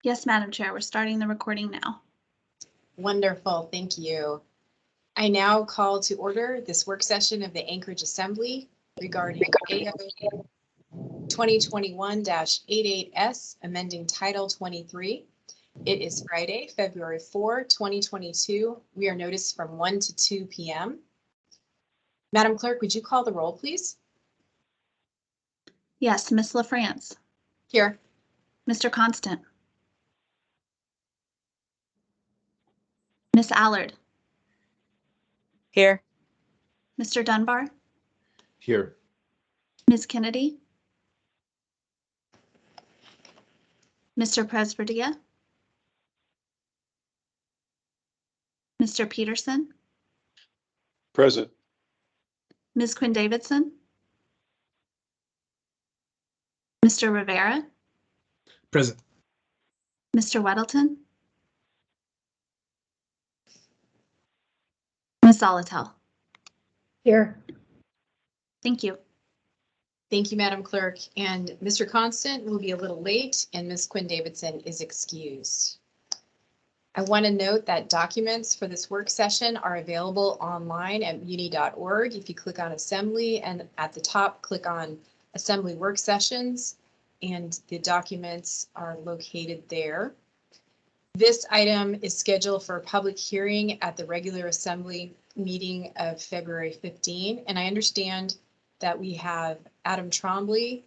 Yes, Madam Chair, we're starting the recording now. Wonderful, thank you. I now call to order this work session of the Anchorage Assembly regarding AO 2021-88S, amending Title 23. It is Friday, February 4, 2022. We are noticed from 1 to 2 p.m. Madam Clerk, would you call the roll, please? Yes, Ms. LaFrance. Here. Mr. Constant. Ms. Allard. Here. Mr. Dunbar. Here. Ms. Kennedy. Mr. Presberdia. Mr. Peterson. Present. Ms. Quinn Davidson. Mr. Rivera. Present. Mr. Weddleton. Ms. Zolotel. Here. Thank you. Thank you, Madam Clerk. And Mr. Constant will be a little late, and Ms. Quinn Davidson is excused. I want to note that documents for this work session are available online at muni.org. If you click on Assembly, and at the top, click on Assembly Work Sessions, and the documents are located there. This item is scheduled for a public hearing at the regular Assembly meeting of February 15, and I understand that we have Adam Trombley,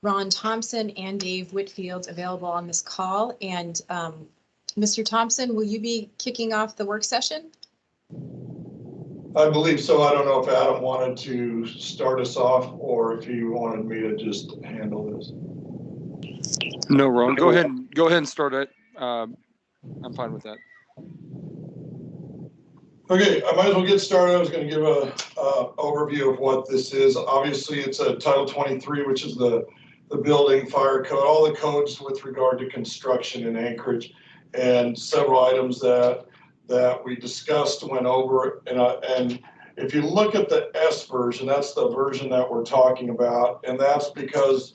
Ron Thompson, and Dave Whitfield available on this call. And Mr. Thompson, will you be kicking off the work session? I believe so. I don't know if Adam wanted to start us off or if he wanted me to just handle this. No, Ron, go ahead and start it. I'm fine with that. Okay, I might as well get started. I was going to give a overview of what this is. Obviously, it's a Title 23, which is the building fire code, all the codes with regard to construction in Anchorage, and several items that we discussed, went over. And if you look at the S version, that's the version that we're talking about, and that's because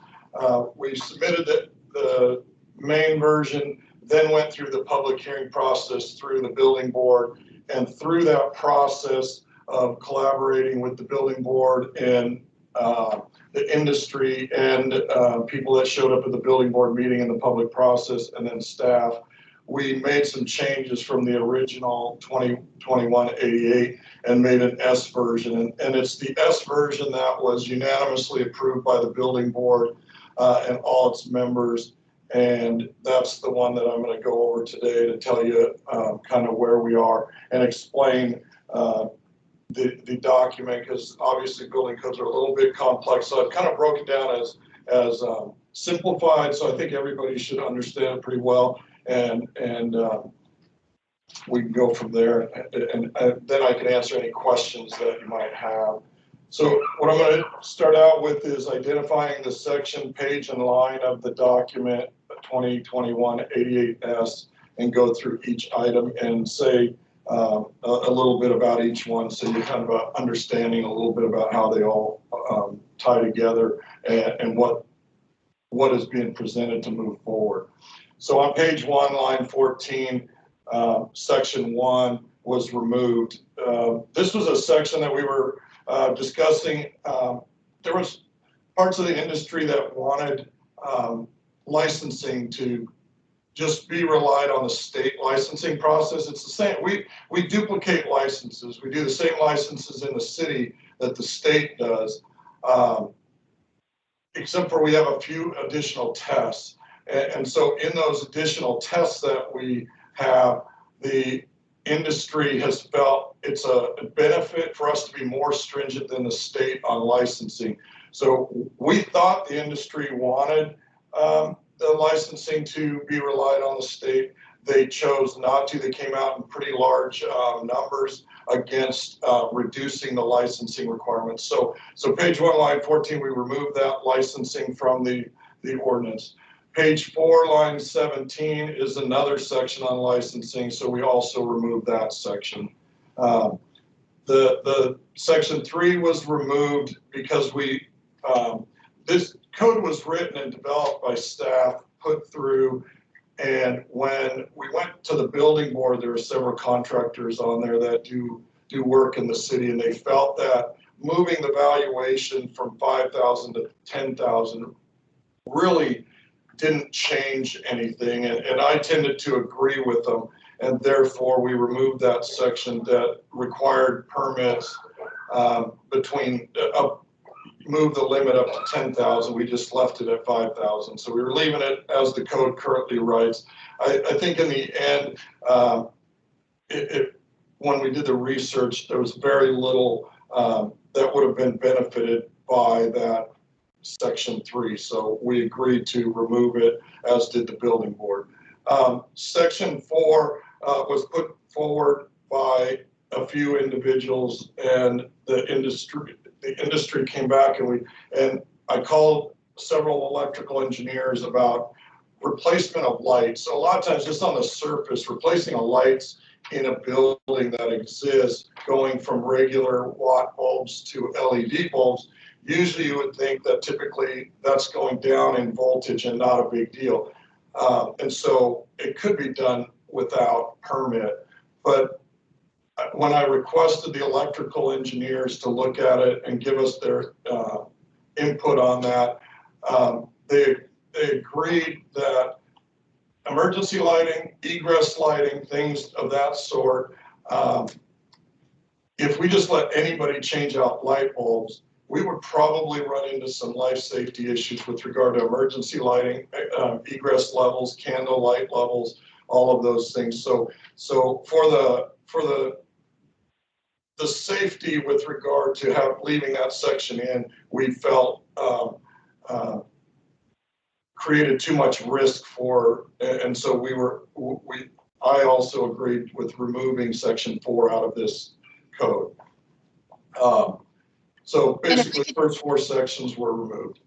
we submitted the main version, then went through the public hearing process through the building board. And through that process of collaborating with the building board and the industry and people that showed up at the building board meeting in the public process and then staff, we made some changes from the original 2021-88 and made an S version. And it's the S version that was unanimously approved by the building board and all its members. And that's the one that I'm going to go over today to tell you kind of where we are and explain the document, because obviously building codes are a little bit complex. So I've kind of broken down as simplified, so I think everybody should understand it pretty well. And we can go from there, and then I can answer any questions that you might have. So what I'm going to start out with is identifying the section, page, and line of the document 2021-88S and go through each item and say a little bit about each one, so you're kind of understanding a little bit about how they all tie together and what is being presented to move forward. So on page 1, line 14, section 1 was removed. This was a section that we were discussing. There was parts of the industry that wanted licensing to just be relied on the state licensing process. It's the same. We duplicate licenses. We do the same licenses in the city that the state does, except for we have a few additional tests. And so in those additional tests that we have, the industry has felt it's a benefit for us to be more stringent than the state on licensing. So we thought the industry wanted the licensing to be relied on the state. They chose not to. They came out in pretty large numbers against reducing the licensing requirements. So page 1, line 14, we removed that licensing from the ordinance. Page 4, line 17 is another section on licensing, so we also removed that section. The section 3 was removed because this code was written and developed by staff, put through And when we went to the building board, there were several contractors on there that do work in the city, and they felt that moving the valuation from 5,000 to 10,000 really didn't change anything. And I tended to agree with them. And therefore, we removed that section that required permits move the limit up to 10,000. We just left it at 5,000. So we were leaving it as the code currently writes. I think in the end, when we did the research, there was very little that would have been benefited by that section 3. So we agreed to remove it, as did the building board. Section 4 was put forward by a few individuals, and the industry came back, and I called several electrical engineers about replacement of lights. So a lot of times, just on the surface, replacing a lights in a building that exists, going from regular watt bulbs to LED bulbs, usually you would think that typically that's going down in voltage and not a big deal. And so it could be done without permit. But when I requested the electrical engineers to look at it and give us their input on that, they agreed that emergency lighting, egress lighting, things of that sort, if we just let anybody change out light bulbs, we would probably run into some life safety issues with regard to emergency lighting, egress levels, candle light levels, all of those things. So for the safety with regard to leaving that section in, we felt created too much risk for, and so I also agreed with removing section 4 out of this code. So basically, the first 4 sections were removed.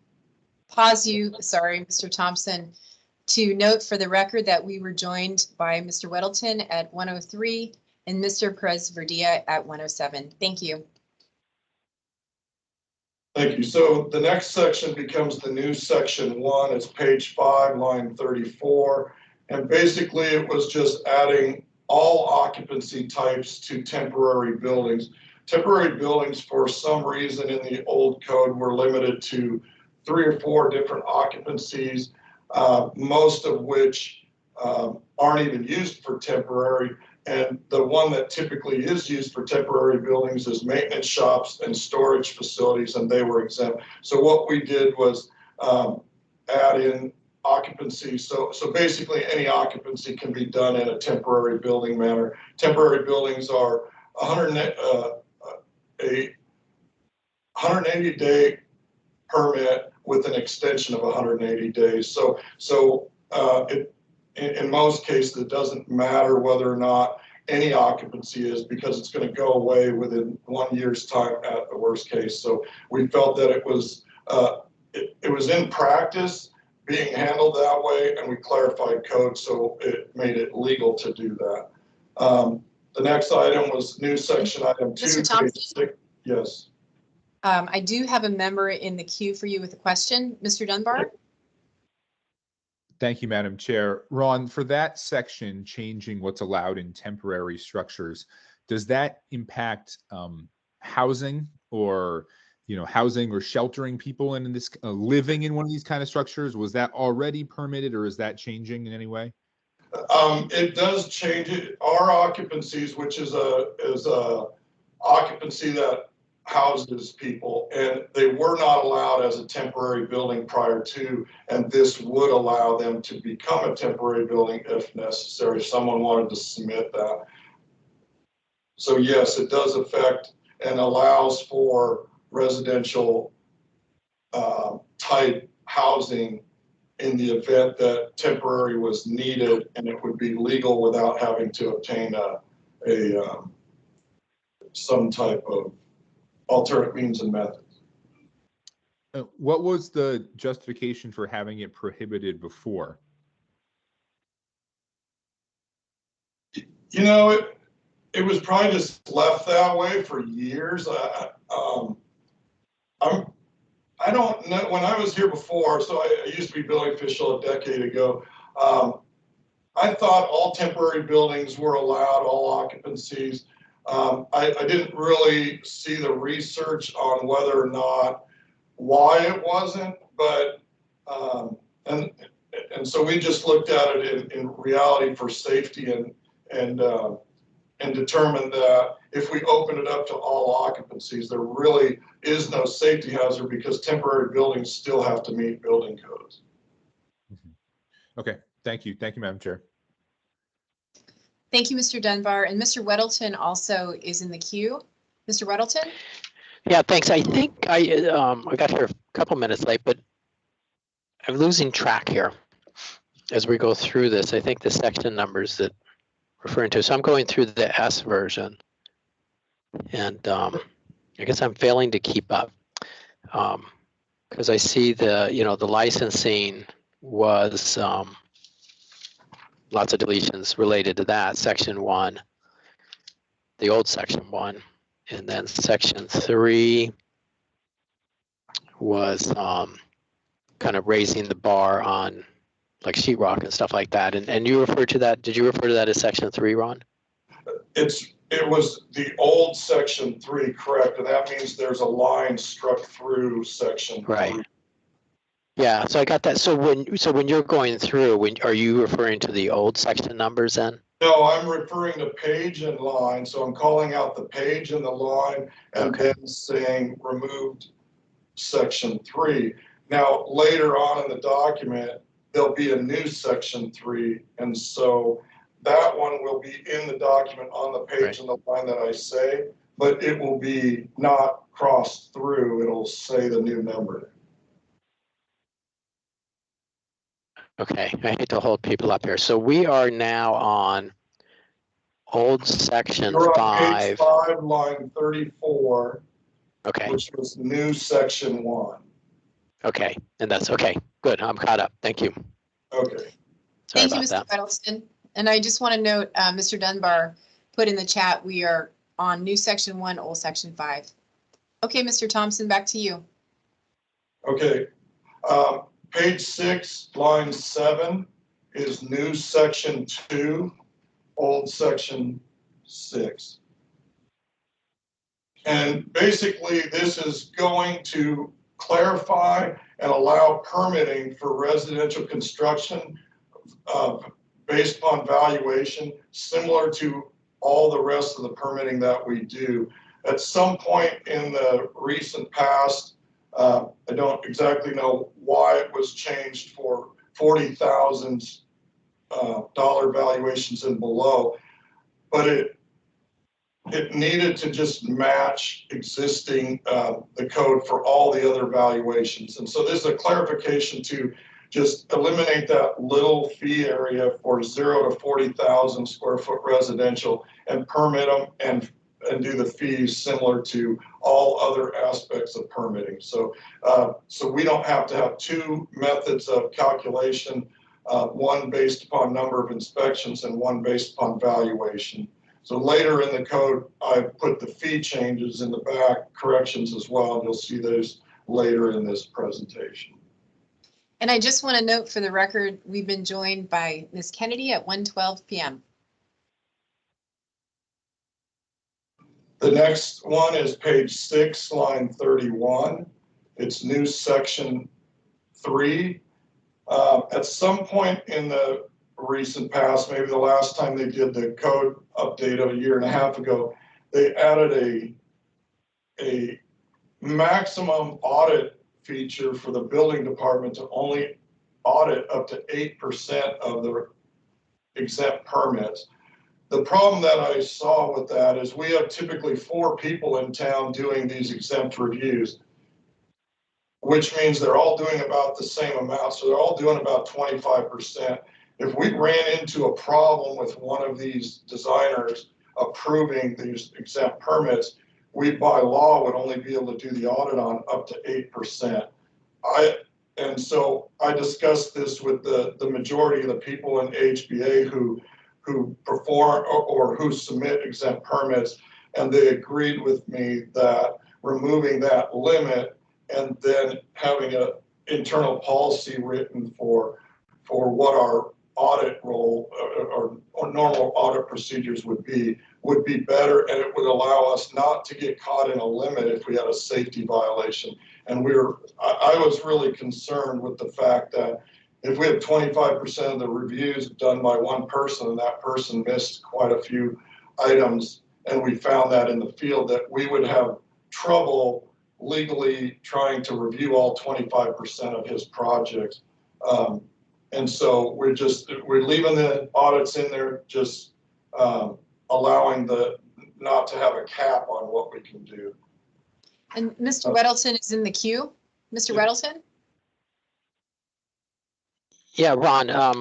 Pause you, sorry, Mr. Thompson, to note for the record that we were joined by Mr. Weddleton at 103 and Mr. Perez-Verdia at 107. Thank you. Thank you. So the next section becomes the new section 1. It's page 5, line 34. And basically, it was just adding all occupancy types to temporary buildings. Temporary buildings, for some reason in the old code, were limited to 3 or 4 different occupancies, most of which aren't even used for temporary. And the one that typically is used for temporary buildings is maintenance shops and storage facilities, and they were exempt. So what we did was add in occupancy. So basically, any occupancy can be done in a temporary building manner. Temporary buildings are a 180-day permit with an extension of 180 days. So in most cases, it doesn't matter whether or not any occupancy is, because it's going to go away within 1 year's time at the worst case. So we felt that it was in practice being handled that way, and we clarified code, so it made it legal to do that. The next item was new section item 2. Mr. Thompson? Yes. I do have a member in the queue for you with a question. Mr. Dunbar? Thank you, Madam Chair. Ron, for that section, changing what's allowed in temporary structures, does that impact housing or, housing or sheltering people in this living in one of these kind of structures? Was that already permitted, or is that changing in any way? It does change it. Our occupancies, which is a occupancy that houses people, and they were not allowed as a temporary building prior to, and this would allow them to become a temporary building if necessary, if someone wanted to submit that. So yes, it does affect and allows for residential type housing in the event that temporary was needed, and it would be legal without having to obtain some type of alternate means and methods. What was the justification for having it prohibited before? It was probably just left that way for years. I don't know. When I was here before, so I used to be building official a decade ago. I thought all temporary buildings were allowed, all occupancies. I didn't really see the research on whether or not why it wasn't, but and so we just looked at it in reality for safety and determined that if we open it up to all occupancies, there really is no safety hazard because temporary buildings still have to meet building codes. Okay, thank you, Madam Chair. Thank you, Mr. Dunbar. And Mr. Weddleton also is in the queue. Mr. Weddleton? Yeah, thanks. I think I got here a couple minutes late, but I'm losing track here as we go through this. I think the section numbers that referring to. So I'm going through the S version, and I guess I'm failing to keep up because I see the licensing was lots of deletions related to that section 1, the old section 1, and then section 3 was kind of raising the bar on like sheetrock and stuff like that. And you referred to that, did you refer to that as section 3, Ron? It was the old section 3, correct, and that means there's a line struck through section 3. Right. Yeah, so I got that. So when you're going through, are you referring to the old section numbers then? No, I'm referring to page and line, so I'm calling out the page and the line and then saying removed section 3. Now, later on in the document, there'll be a new section 3, and so that one will be in the document on the page and the line that I say, but it will be not crossed through. It'll say the new number. Okay, I hate to hold people up here. So we are now on old section You're on 5. page 5, line 34, Okay, which was new section 1. okay, and that's okay. Good, I'm caught up. Thank you. Okay. Sorry Thank you, about Mr. that. Weddleton. And I just want to note, Mr. Dunbar put in the chat, we are on new section 1, old section 5. Okay, Mr. Thompson, back to you. Okay. Page 6, line 7 is new section 2, old section 6. And basically, this is going to clarify and allow permitting for residential construction based upon valuation, similar to all the rest of the permitting that we do. At some point in the recent past, I don't exactly know why it was changed for $40,000 valuations and below, but it needed to just match existing the code for all the other valuations. And so this is a clarification to just eliminate that little fee area for 0 to 40,000 square foot residential and permit them and do the fees similar to all other aspects of permitting. So so we don't have to have two methods of calculation, one based upon number of inspections and one based upon valuation. So later in the code, I put the fee changes in the back, corrections as well, and you'll see those later in this presentation. And I just want to note for the record, we've been joined by Ms. Kennedy at 1:12 p.m. The next one is page 6, line 31. It's new section 3. At some point in the recent past, maybe the last time they did the code update of a year and a half ago, they added a maximum audit feature for the building department to only audit up to 8% of the exempt permits. The problem that I saw with that is we have typically 4 people in town doing these exempt reviews, which means they're all doing about the same amount. So they're all doing about 25%. If we ran into a problem with one of these designers approving these exempt permits, we by law would only be able to do the audit on up to 8%. And so I discussed this with the majority of the people in HBA who perform or who submit exempt permits, and they agreed with me that removing that limit and then having an internal policy written for what our audit role or normal audit procedures would be better, and it would allow us not to get caught in a limit if we had a safety violation. And I was really concerned with the fact that if we have 25% of the reviews done by one person and that person missed quite a few items, and we found that in the field, that we would have trouble legally trying to review all 25% of his projects. And so we're leaving the audits in there, just allowing not to have a cap on what we can do. And Mr. Weddleton is in the queue. Mr. Weddleton? Yeah, Ron, I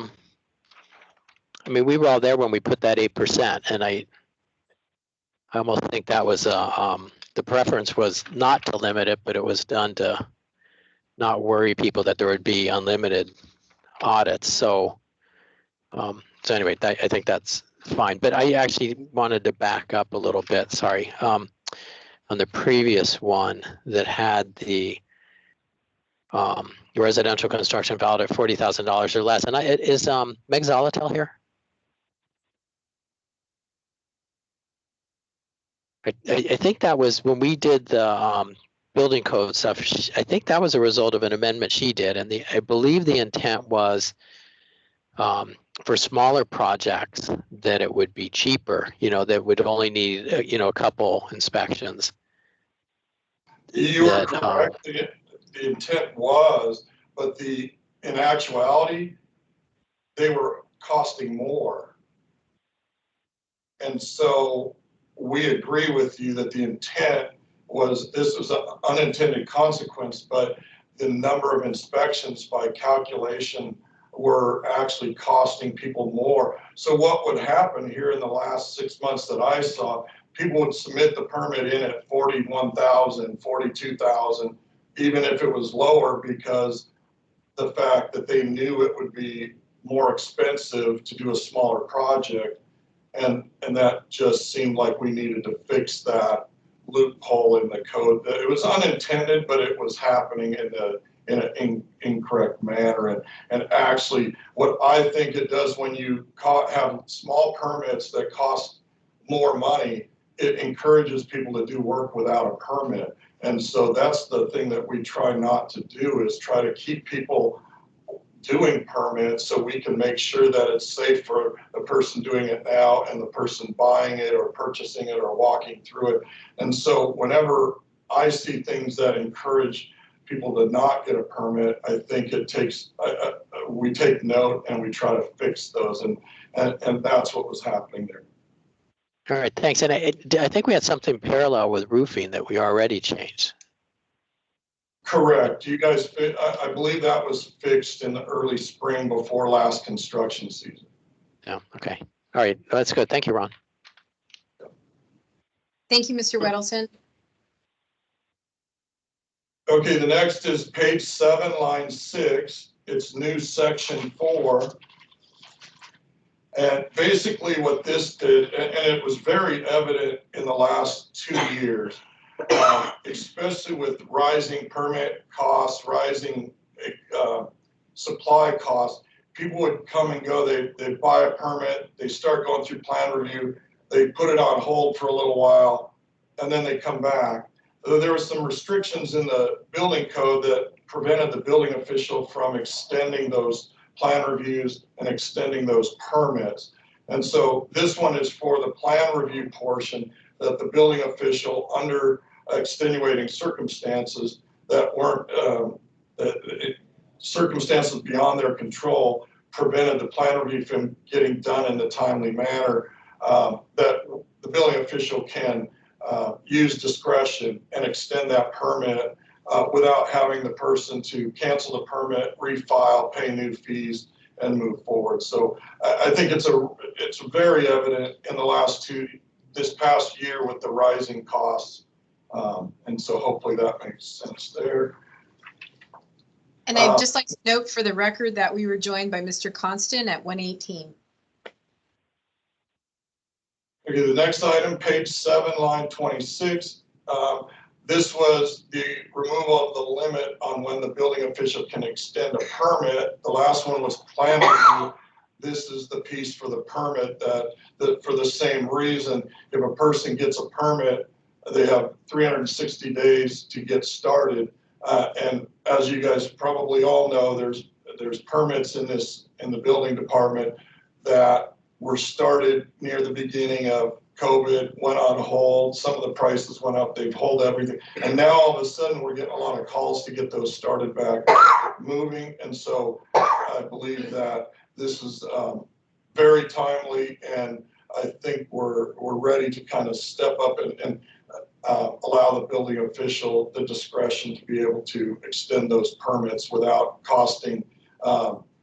mean, we were all there when we put that 8%, and I almost think that was, the preference was not to limit it, but it was done to not worry people that there would be unlimited audits. So anyway, I think that's fine, but I actually wanted to back up a little bit, sorry. On the previous one that had the residential construction valued at $40,000 or less. And is Meg Zolotel here? I think that was when we did the building code stuff. I think that was a result of an amendment she did. And I believe the intent was for smaller projects that it would be cheaper, that would only need, a couple inspections. You are correct. The intent was, but in actuality, they were costing more. And so we agree with you that the intent was, this was an unintended consequence, but the number of inspections by calculation were actually costing people more. So what would happen here in the last 6 months that I saw, people would submit the permit in at 41,000, 42,000, even if it was lower, because the fact that they knew it would be more expensive to do a smaller project. And that just seemed like we needed to fix that loophole in the code. It was unintended, but it was happening in an incorrect manner. And actually, what I think it does when you have small permits that cost more money, it encourages people to do work without a permit. And so that's the thing that we try not to do, is try to keep people doing permits so we can make sure that it's safe for the person doing it now and the person buying it or purchasing it or walking through it. And so whenever I see things that encourage people to not get a permit, I think we take note and we try to fix those, and that's what was happening there. All right, thanks. And I think we had something parallel with roofing that we already changed. Correct. You guys, I believe that was fixed in the early spring before last construction season. Yeah, okay. All right, that's good. Thank you, Ron. Thank you, Mr. Weddleton. Okay, the next is page 7, line 6. It's new section 4. And basically what this did, and it was very evident in the last 2 years, especially with rising permit costs, rising supply costs, people would come and go. They'd buy a permit, they start going through plan review, they put it on hold for a little while, and then they come back. There were some restrictions in the building code that prevented the building official from extending those plan reviews and extending those permits. And so this one is for the plan review portion, that the building official, under extenuating circumstances that weren't circumstances beyond their control, prevented the plan review from getting done in the timely manner, that the building official can use discretion and extend that permit without having the person to cancel the permit, refile, pay new fees, and move forward. So I think it's very evident in this past year with the rising costs. And so hopefully that makes sense there. And I'd just like to note for the record that we were joined by Mr. Constant at 118. Okay, the next item, page 7, line 26. This was the removal of the limit on when the building official can extend a permit. The last one was plan review. this is the piece for the permit that for the same reason, if a person gets a permit, they have 360 days to get started. And as you guys probably all know, there's permits in the building department that were started near the beginning of COVID, went on hold. Some of the prices went up. They've held everything. And now all of a sudden we're getting a lot of calls to get those started back moving. And so I believe that this is very timely, and I think we're ready to kind of step up and allow the building official the discretion to be able to extend those permits without costing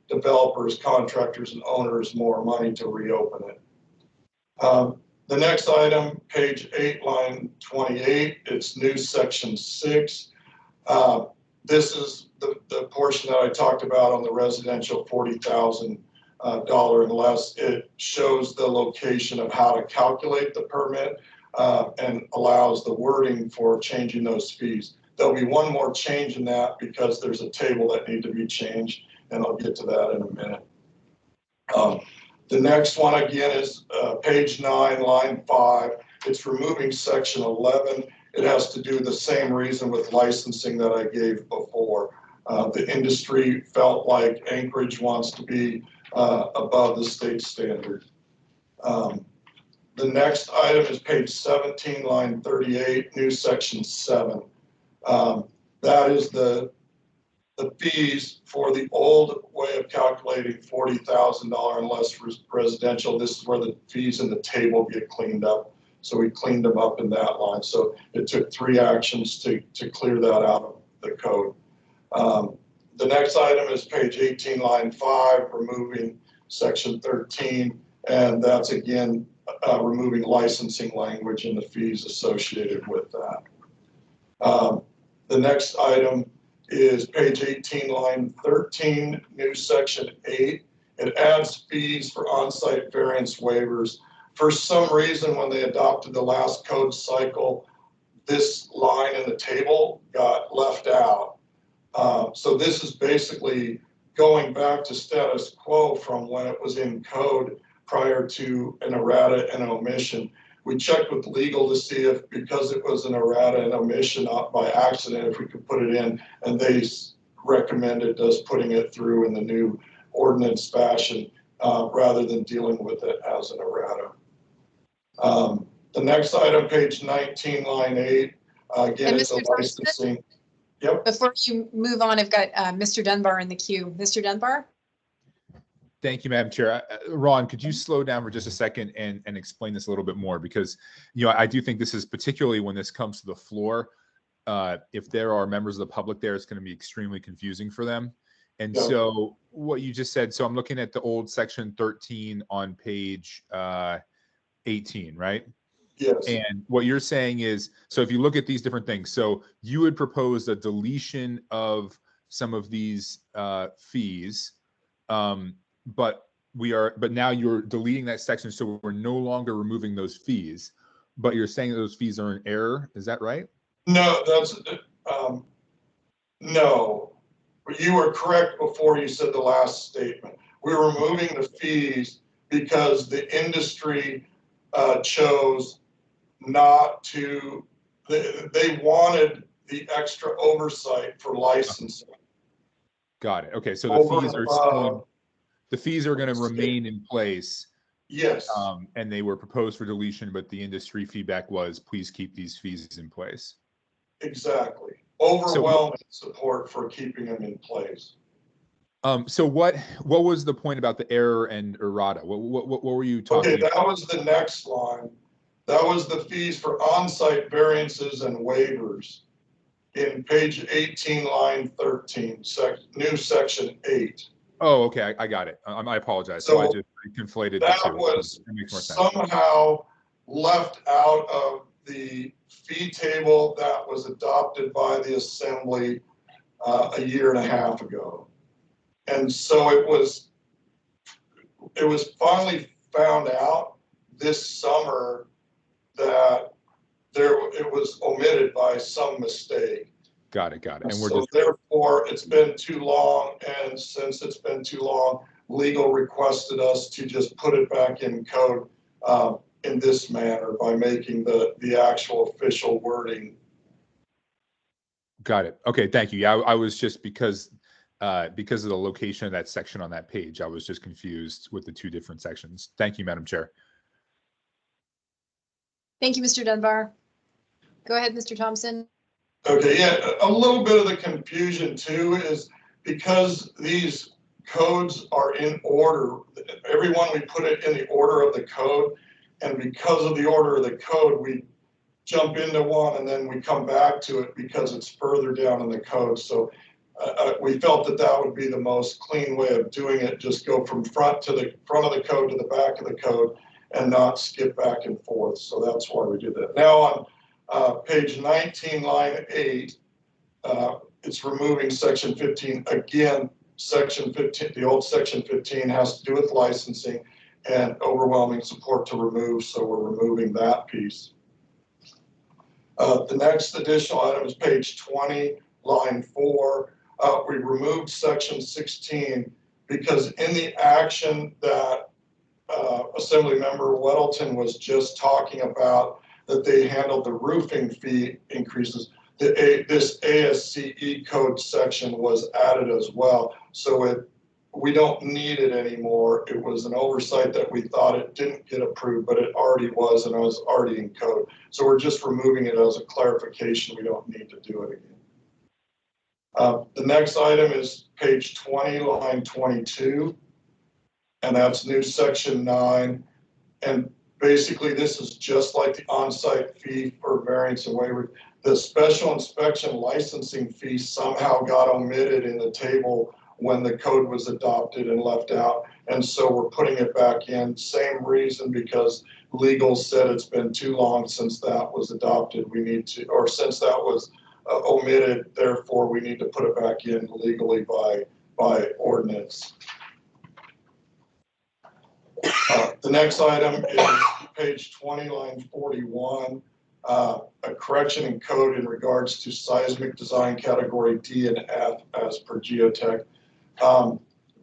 developers, contractors, and owners more money to reopen it. The next item, page 8, line 28, it's new section 6. This is the portion that I talked about on the residential $40,000 and less. It shows the location of how to calculate the permit and allows the wording for changing those fees. There'll be one more change in that because there's a table that need to be changed, and I'll get to that in a minute. The next one again is page 9, line 5. It's removing section 11. It has to do the same reason with licensing that I gave before. The industry felt like Anchorage wants to be above the state standard. The next item is page 17, line 38, new section 7. That is the fees for the old way of calculating $40,000 and less residential. This is where the fees in the table get cleaned up. So we cleaned them up in that line. So it took 3 actions to clear that out of the code. The next item is page 18, line 5, removing section 13. And that's again, removing licensing language and the fees associated with that. The next item is page 18, line 13, new section 8. It adds fees for on-site variance waivers. For some reason, when they adopted the last code cycle, this line in the table got left out. So this is basically going back to status quo from when it was in code prior to an errata and an omission. We checked with legal to see if, because it was an errata and omission, not by accident, if we could put it in, and they recommended us putting it through in the new ordinance fashion rather than dealing with it as an errata. The next item, page 19, line 8, again, it's a licensing. Yep. Before you move on, I've got Mr. Dunbar in the queue. Mr. Dunbar? Thank you, Madam Chair. Ron, could you slow down for just a second and explain this a little bit more? Because, I do think this is, particularly when this comes to the floor, if there are members of the public there, it's going to be extremely confusing for them. And so what you just said, so I'm looking at the old section 13 on page 18, right? Yes. And what you're saying is, so if you look at these different things, so you would propose a deletion of some of these fees, but now you're deleting that section, so we're no longer removing those fees, but you're saying that those fees are in error. Is that right? No, that's no. You were correct before you said the last statement. We're removing the fees because the industry chose not to. They wanted the extra oversight for licensing. Got it. Okay, so the fees are going to remain in place. Yes. And they were proposed for deletion, but the industry feedback was, please keep these fees in place. Exactly. Overwhelming support for keeping them in place. So what was the point about the error and errata? What were you talking about? Okay, that was the next line. That was the fees for on-site variances and waivers in page 18, line 13, new section 8. Oh, okay, I got it. I apologize. So I just conflated the two. That was somehow left out of the fee table that was adopted by the assembly a year and a half ago. And so it was finally found out this summer that it was omitted by some mistake. Got it. And therefore it's been too long. And since it's been too long, legal requested us to just put it back in code in this manner by making the actual official wording. Got it. Okay, thank you. Yeah, I was just because of the location of that section on that page, I was just confused with the two different sections. Thank you, Madam Chair. Thank you, Mr. Dunbar. Go ahead, Mr. Thompson. Okay, yeah, a little bit of the confusion too is because these codes are in order, everyone we put it in the order of the code, and because of the order of the code, we jump into one and then we come back to it because it's further down in the code. So we felt that that would be the most clean way of doing it. Just go from front of the code to the back of the code and not skip back and forth. So that's why we did that. Now on page 19, line 8, it's removing section 15. Again, section 15, the old section 15 has to do with licensing and overwhelming support to remove. So we're removing that piece. The next additional item is page 20, line 4. We removed section 16 because in the action that Assemblymember Weddleton was just talking about, that they handled the roofing fee increases, this ASCE code section was added as well. So we don't need it anymore. It was an oversight that we thought it didn't get approved, but it already was, and it was already in code. So we're just removing it as a clarification. We don't need to do it again. The next item is page 20, line 22, and that's new section 9. And basically, this is just like the on-site fee for variance and waiver. The special inspection licensing fee somehow got omitted in the table when the code was adopted and left out. And so we're putting it back in. Same reason, because legal said it's been too long since that was adopted. We need to, or since that was omitted, therefore we need to put it back in legally by ordinance. The next item is page 20, line 41, a correction in code in regards to seismic design category D and F as per geotech.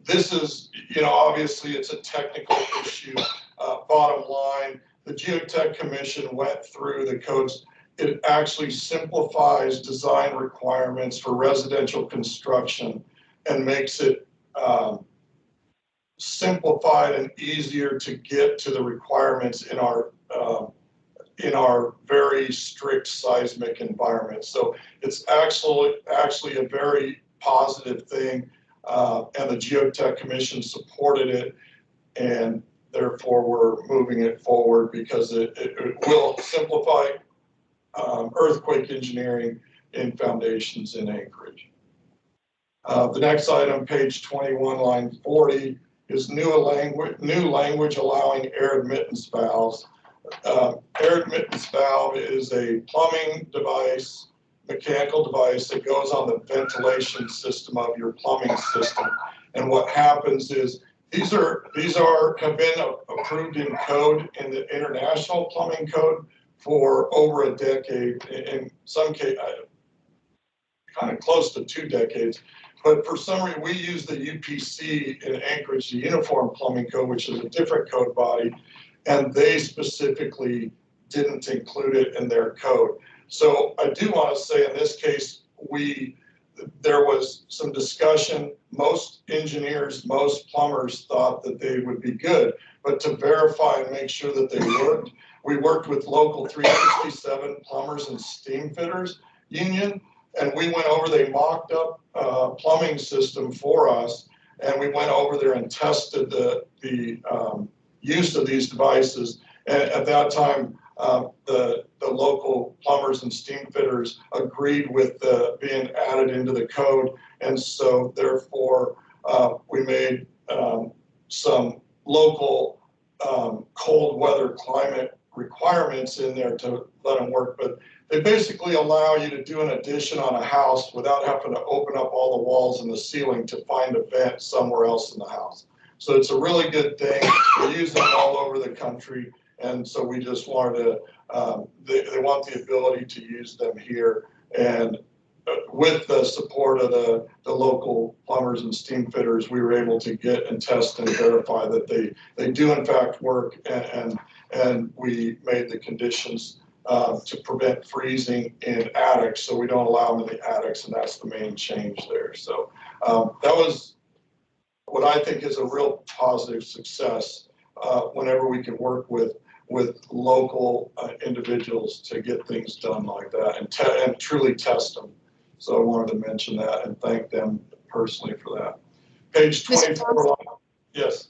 This is, obviously it's a technical issue. Bottom line, the Geotech Commission went through the codes. It actually simplifies design requirements for residential construction and makes it simplified and easier to get to the requirements in our very strict seismic environment. So it's actually a very positive thing, and the Geotech Commission supported it, and therefore we're moving it forward because it will simplify earthquake engineering in foundations in Anchorage. The next item, page 21, line 40, is new language allowing air admittance valves. Air admittance valve is a plumbing device, mechanical device that goes on the ventilation system of your plumbing system. And what happens is these have been approved in code in the International Plumbing Code for over a decade, in some case, kind of close to 2 decades. But for some reason, we use the UPC in Anchorage, the Uniform Plumbing Code, which is a different code body, and they specifically didn't include it in their code. So I do want to say in this case, there was some discussion. Most engineers, most plumbers thought that they would be good, but to verify and make sure that they worked, we worked with Local 367 Plumbers and Steam Fitters Union, and we went over, they mocked up a plumbing system for us, and we went over there and tested the use of these devices. And at that time, the local plumbers and steam fitters agreed with being added into the code. And so therefore, we made some local cold weather climate requirements in there to let them work. But they basically allow you to do an addition on a house without having to open up all the walls and the ceiling to find a vent somewhere else in the house. So it's a really good thing. They use them all over the country. And so we just wanted to, they want the ability to use them here. And with the support of the local plumbers and steam fitters, we were able to get and test and verify that they do in fact work, and we made the conditions to prevent freezing in attics, so we don't allow them in the attics, and that's the main change there. So that was what I think is a real positive success whenever we can work with local individuals to get things done like that and truly test them. So I wanted to mention that and thank them personally for that. Page 24. Yes.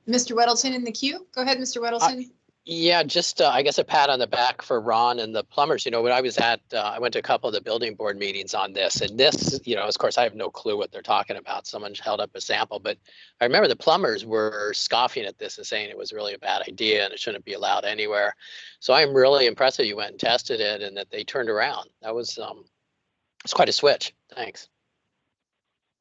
Mr. Weddleton in the queue. Go ahead, Mr. Weddleton. Yeah, just I guess a pat on the back for Ron and the plumbers. You know, when I was I went to a couple of the building board meetings on this, and this, you know, of course, I have no clue what they're talking about. Someone held up a sample, but I remember the plumbers were scoffing at this and saying it was really a bad idea and it shouldn't be allowed anywhere. So I'm really impressed that you went and tested it and that they turned around. That was it's quite a switch. Thanks.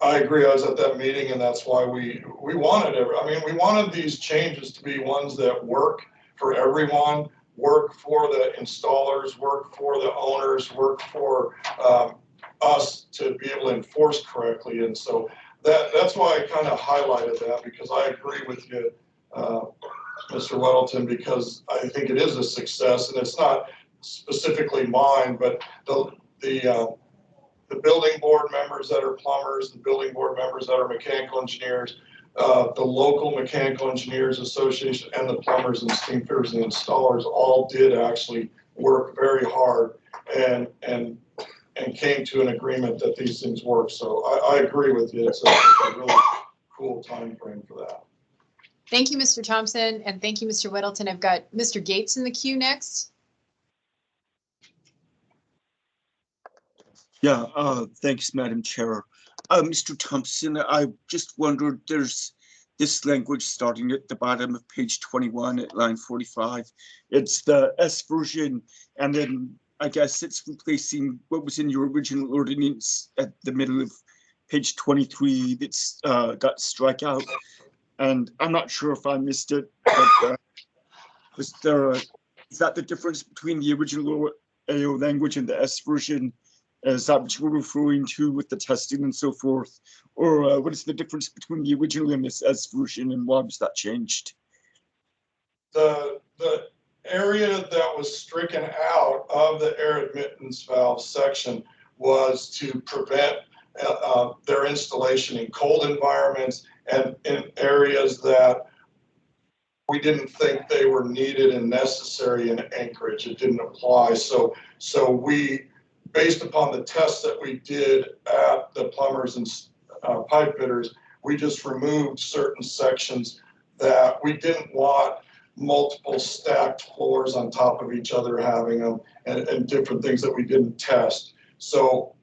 I agree. I was at that meeting, and that's why we wanted it. I mean, we wanted these changes to be ones that work for everyone, work for the installers, work for the owners, work for us to be able to enforce correctly. And so that's why I kind of highlighted that, because I agree with you, Mr. Weddleton, because I think it is a success, and it's not specifically mine, but the building board members that are plumbers, the building board members that are mechanical engineers, the local mechanical engineers association, and the plumbers and steam fitters and installers all did actually work very hard and came to an agreement that these things work. So I agree with you. It's a really cool time frame for that. Thank you, Mr. Thompson, and thank you, Mr. Weddleton. I've got Mr. Gates in the queue next. Yeah, thanks, Madam Chair. Mr. Thompson, I just wondered, there's this language starting at the bottom of page 21 at line 45. It's the S version, and then I guess it's replacing what was in your original ordinance at the middle of page 23 that's got strike out. And I'm not sure if I missed it, but is that the difference between the original AO language and the S version? Is that what you were referring to with the testing and so forth? Or what is the difference between the original and this S version, and why was that changed? The area that was stricken out of the air admittance valve section was to prevent their installation in cold environments and in areas that we didn't think they were needed and necessary in Anchorage. It didn't apply. So we, based upon the tests that we did at the plumbers and pipe fitters, we just removed certain sections that we didn't want multiple stacked floors on top of each other having them, and different things that we didn't test. So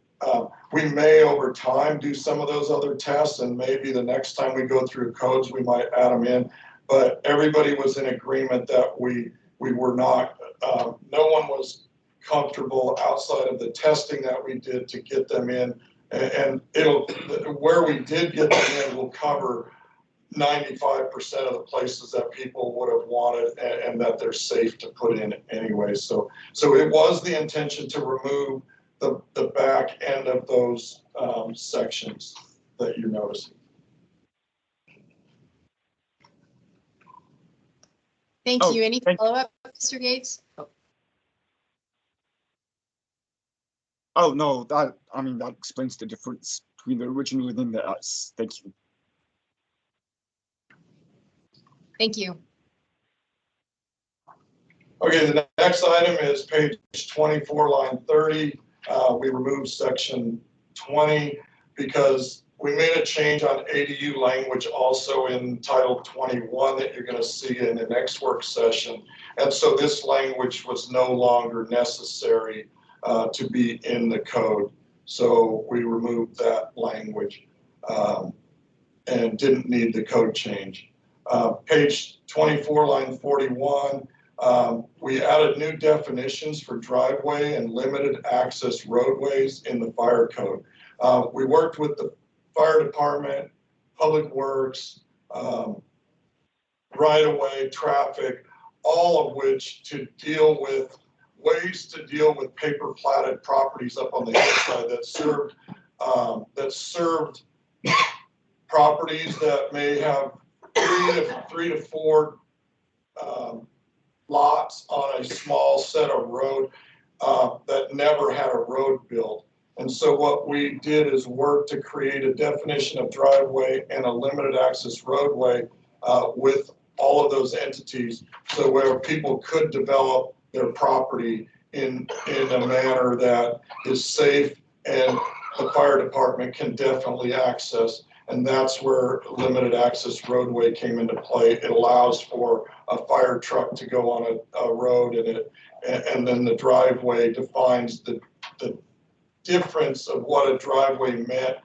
we may over time do some of those other tests, and maybe the next time we go through codes we might add them in, but everybody was in agreement that we were not, no one was comfortable outside of the testing that we did to get them in, and where we did get them in will cover 95% of the places that people would have wanted, and that they're safe to put in anyway. So it was the intention to remove the back end of those sections that you're noticing. Thank you. Any follow-up, Mr. Gates? Oh, no, that explains the difference between the original and the S. Thank you. Thank you. Okay, the next item is page 24, line 30. We removed section 20 because we made a change on ADU language also in Title 21 that you're going to see in the next work session. And so this language was no longer necessary to be in the code. So we removed that language and didn't need the code change. Page 24, line 41, we added new definitions for driveway and limited access roadways in the fire code. We worked with the fire department, public works, right-of-way, traffic, all of which to deal with ways to deal with paper platted properties up on the hillside that served properties that may have three to four lots on a small set of road that never had a road built. And so what we did is work to create a definition of driveway and a limited access roadway with all of those entities, so where people could develop their property in a manner that is safe and the fire department can definitely access. And that's where limited access roadway came into play. It allows for a fire truck to go on a road, and then the driveway defines the difference of what a driveway meant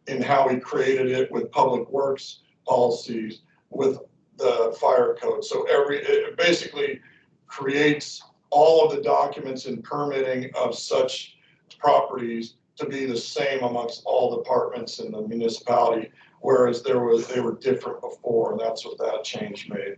in how we created it with public works policies, with the fire code. So it basically creates all of the documents and permitting of such properties to be the same amongst all departments in the municipality, whereas they were different before, and that's what that change made.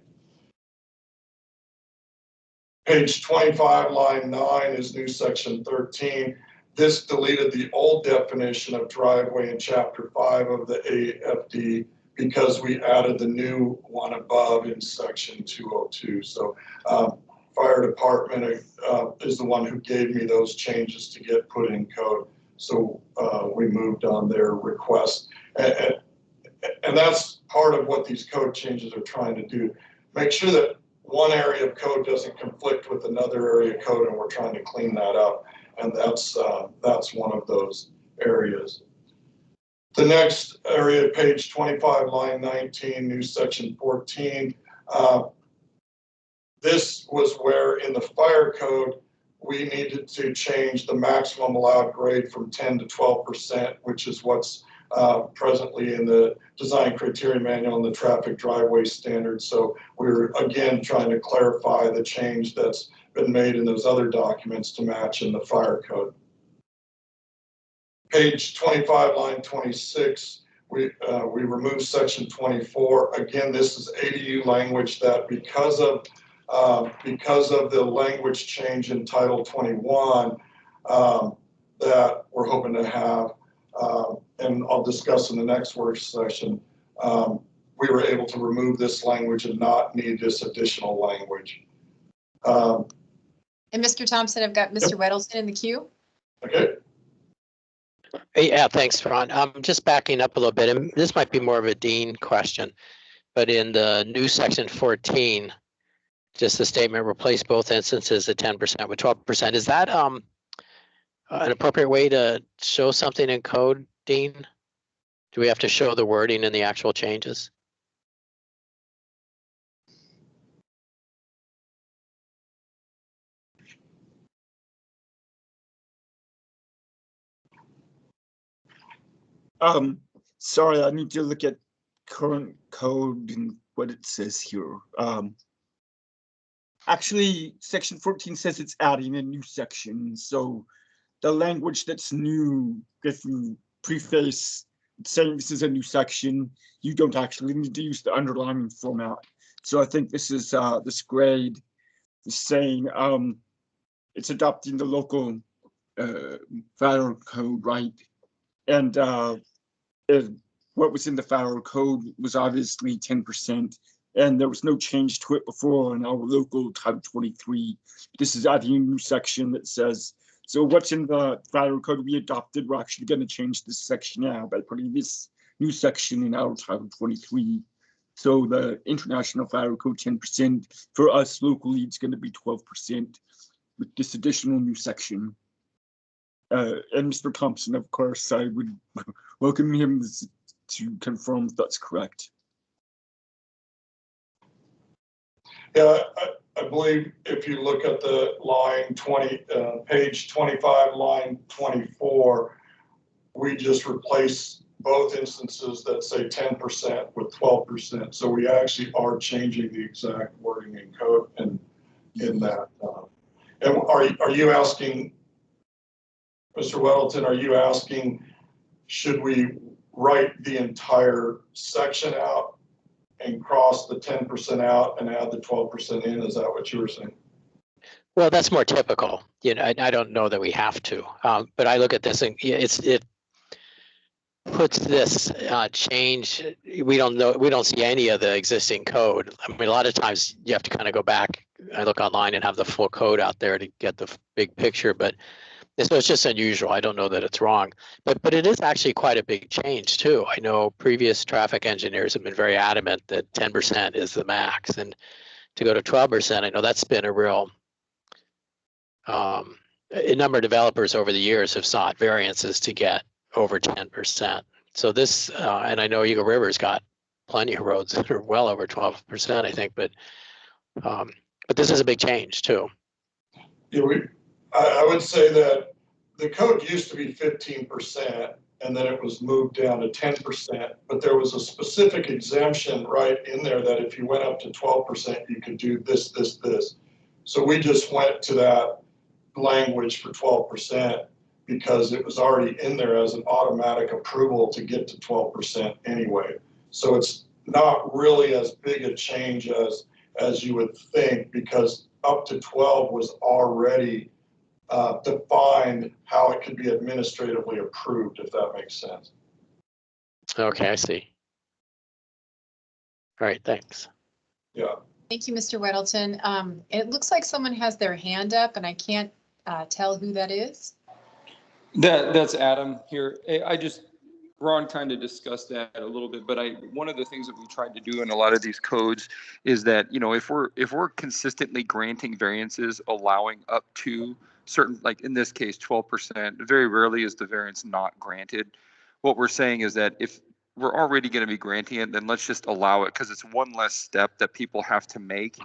Page 25, line 9 is new section 13. This deleted the old definition of driveway in chapter 5 of the AFD because we added the new one above in section 202. So fire department is the one who gave me those changes to get put in code. So we moved on their request. And that's part of what these code changes are trying to do. Make sure that one area of code doesn't conflict with another area of code, and we're trying to clean that up. And that's one of those areas. The next area, page 25, line 19, new section 14. This was where in the fire code, we needed to change the maximum allowed grade from 10 to 12%, which is what's presently in the design criteria manual and the traffic driveway standards. So we're again trying to clarify the change that's been made in those other documents to match in the fire code. Page 25, line 26, we removed section 24. Again, this is ADU language that because of the language change in Title 21 that we're hoping to have, and I'll discuss in the next work session, we were able to remove this language and not need this additional language. And Mr. Thompson, I've got Mr. Weddleton in the queue. Okay. Yeah, thanks, Ron. I'm just backing up a little bit, and this might be more of a Dean question, but in the new section 14, just the statement replace both instances at 10% with 12%. Is that an appropriate way to show something in code, Dean? Do we have to show the wording in the actual changes? Sorry, I need to look at current code and what it says here. Actually, section 14 says it's adding a new section. So the language that's new, if you preface saying this is a new section, you don't actually need to use the underlining format. So I think this is this grade is saying it's adopting the local fire code, right? And what was in the fire code was obviously 10%, and there was no change to it before in our local Title 23. This is adding a new section that says, so what's in the fire code we adopted, we're actually going to change this section now by putting this new section in our Title 23. So the international fire code 10%, for us locally, it's going to be 12% with this additional new section. And Mr. Thompson, of course, I would welcome him to confirm if that's correct. Yeah, I believe if you look at the line 20, page 25, line 24, we just replace both instances that say 10% with 12%. So we actually are changing the exact wording in code and in that. And are you asking, Mr. Weddleton, are you asking, should we write the entire section out and cross the 10% out and add the 12% in? Is that what you were saying? Well, that's more typical. You know, I don't know that we have to, but I look at this and it puts this change. We don't see any of the existing code. I mean, a lot of times you have to kind of go back. I look online and have the full code out there to get the big picture, but so it's just unusual. I don't know that it's wrong, but it is actually quite a big change too. I know previous traffic engineers have been very adamant that 10% is the max, and to go to 12%, I know that's been a real a number of developers over the years have sought variances to get over 10%. So this, and I know Eagle River's got plenty of roads that are well over 12%, I think, but this is a big change too. Yeah, I would say that the code used to be 15%, and then it was moved down to 10%, but there was a specific exemption right in there that if you went up to 12%, you could do this, this, this. So we just went to that language for 12% because it was already in there as an automatic approval to get to 12% anyway. So it's not really as big a change as you would think, because up to 12 was already defined how it could be administratively approved, if that makes sense. Okay, I see. All right, thanks. Yeah. Thank you, Mr. Weddleton. It looks like someone has their hand up and I can't tell who that is. That's Adam here. Ron kind of discussed that a little bit, but one of the things that we tried to do in a lot of these codes is that, you know, if we're consistently granting variances, allowing up to certain, like in this case, 12%, very rarely is the variance not granted. What we're saying is that if we're already going to be granting it, then let's just allow it, because it's one less step that people have to make,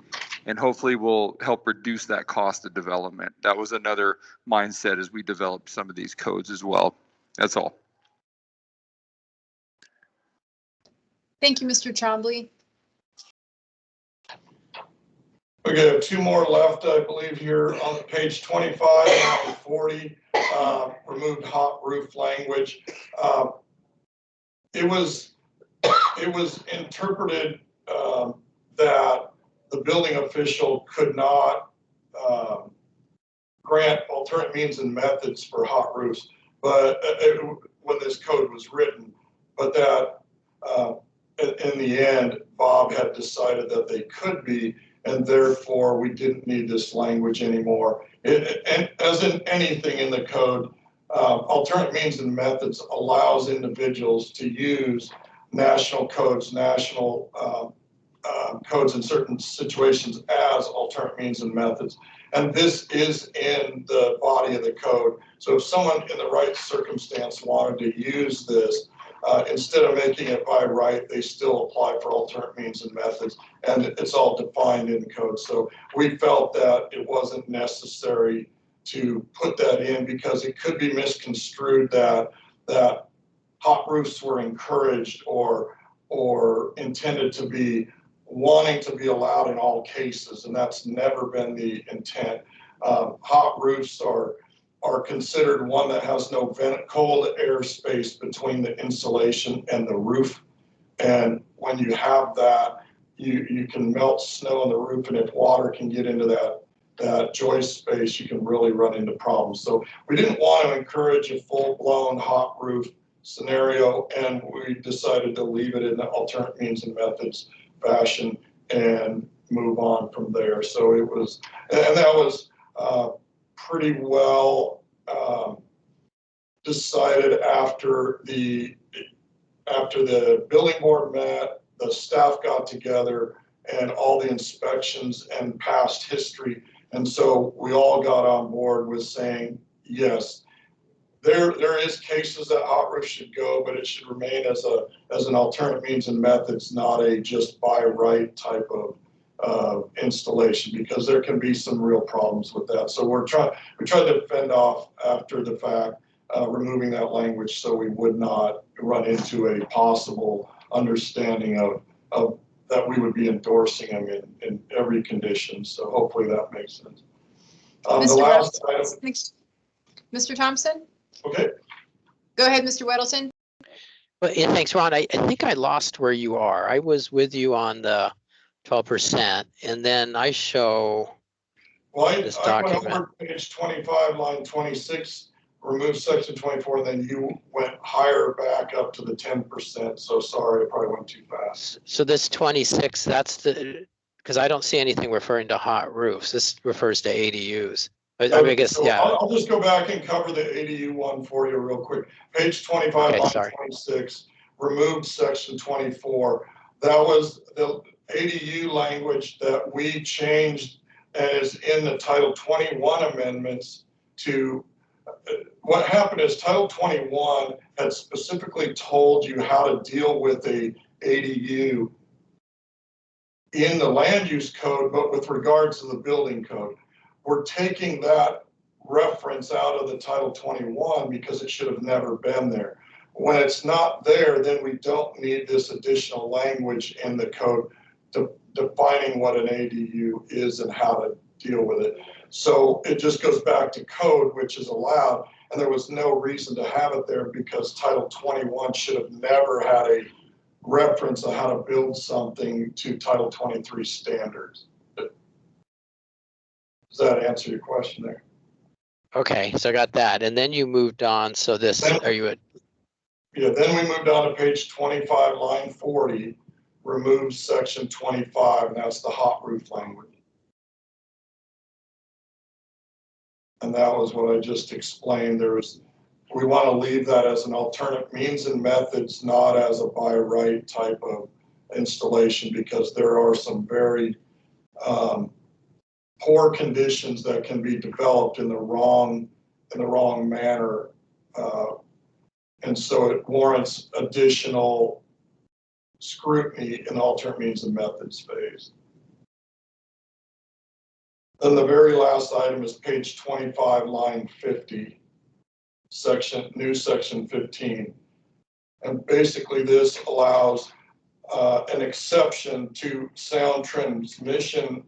and hopefully will help reduce that cost of development. That was another mindset as we developed some of these codes as well. That's all. Thank you, Mr. Trombley. Okay, I have two more left, I believe, here on page 25 and 40, removed hot roof language. It was interpreted that the building official could not grant alternate means and methods for hot roofs, but when this code was written, but that in the end, Bob had decided that they could be, and therefore we didn't need this language anymore. And as in anything in the code, alternate means and methods allows individuals to use national codes, national codes in certain situations as alternate means and methods. And this is in the body of the code. So if someone in the right circumstance wanted to use this, instead of making it by right, they still apply for alternate means and methods, and it's all defined in code. So we felt that it wasn't necessary to put that in because it could be misconstrued that hot roofs were encouraged or intended to be wanting to be allowed in all cases, and that's never been the intent. Hot roofs are considered one that has no cold air space between the insulation and the roof. And when you have that, you can melt snow on the roof, and if water can get into that joist space, you can really run into problems. So we didn't want to encourage a full-blown hot roof scenario, and we decided to leave it in the alternate means and methods fashion and move on from there. So it was, and that was pretty well decided after the building board met, the staff got together, and all the inspections and past history. And so we all got on board with saying, yes, there is cases that hot roofs should go, but it should remain as an alternate means and methods, not a just by right type of installation, because there can be some real problems with that. So we tried to fend off after the fact, removing that language so we would not run into a possible understanding of that we would be endorsing them in every condition. So hopefully that makes sense. The last item. Mr. Thompson? Okay. Go ahead, Mr. Weddleton. Well, yeah, thanks, Ron. I think I lost where you are. I was with you on the 12%, and then I show Well, this I went document? over page 25, line 26, removed section 24, and then you went higher back up to the 10%. So sorry, I probably went too fast. So this 26, that's the, because I don't see anything referring to hot roofs. This refers to ADUs. I mean, I guess, So yeah. I'll just go back and cover the ADU one for you real quick. Page 25, Okay, line sorry. 26, removed section 24. That was the ADU language that we changed and is in the Title 21 amendments to, what happened is Title 21 had specifically told you how to deal with a ADU in the land use code, but with regards to the building code. We're taking that reference out of the Title 21 because it should have never been there. When it's not there, then we don't need this additional language in the code defining what an ADU is and how to deal with it. So it just goes back to code, which is allowed, and there was no reason to have it there because Title 21 should have never had a reference on how to build something to Title 23 standards. Does that answer your question there? Okay, so I got that. And then you moved on. So this, are you at? Yeah, then we moved on to page 25, line 40, remove section 25, and that's the hot roof language. And that was what I just explained. We want to leave that as an alternate means and methods, not as a by right type of installation, because there are some very poor conditions that can be developed in the wrong manner. And so it warrants additional scrutiny in the alternate means and methods phase. Then the very last item is page 25, line 50, new section 15. And basically this allows an exception to sound transmission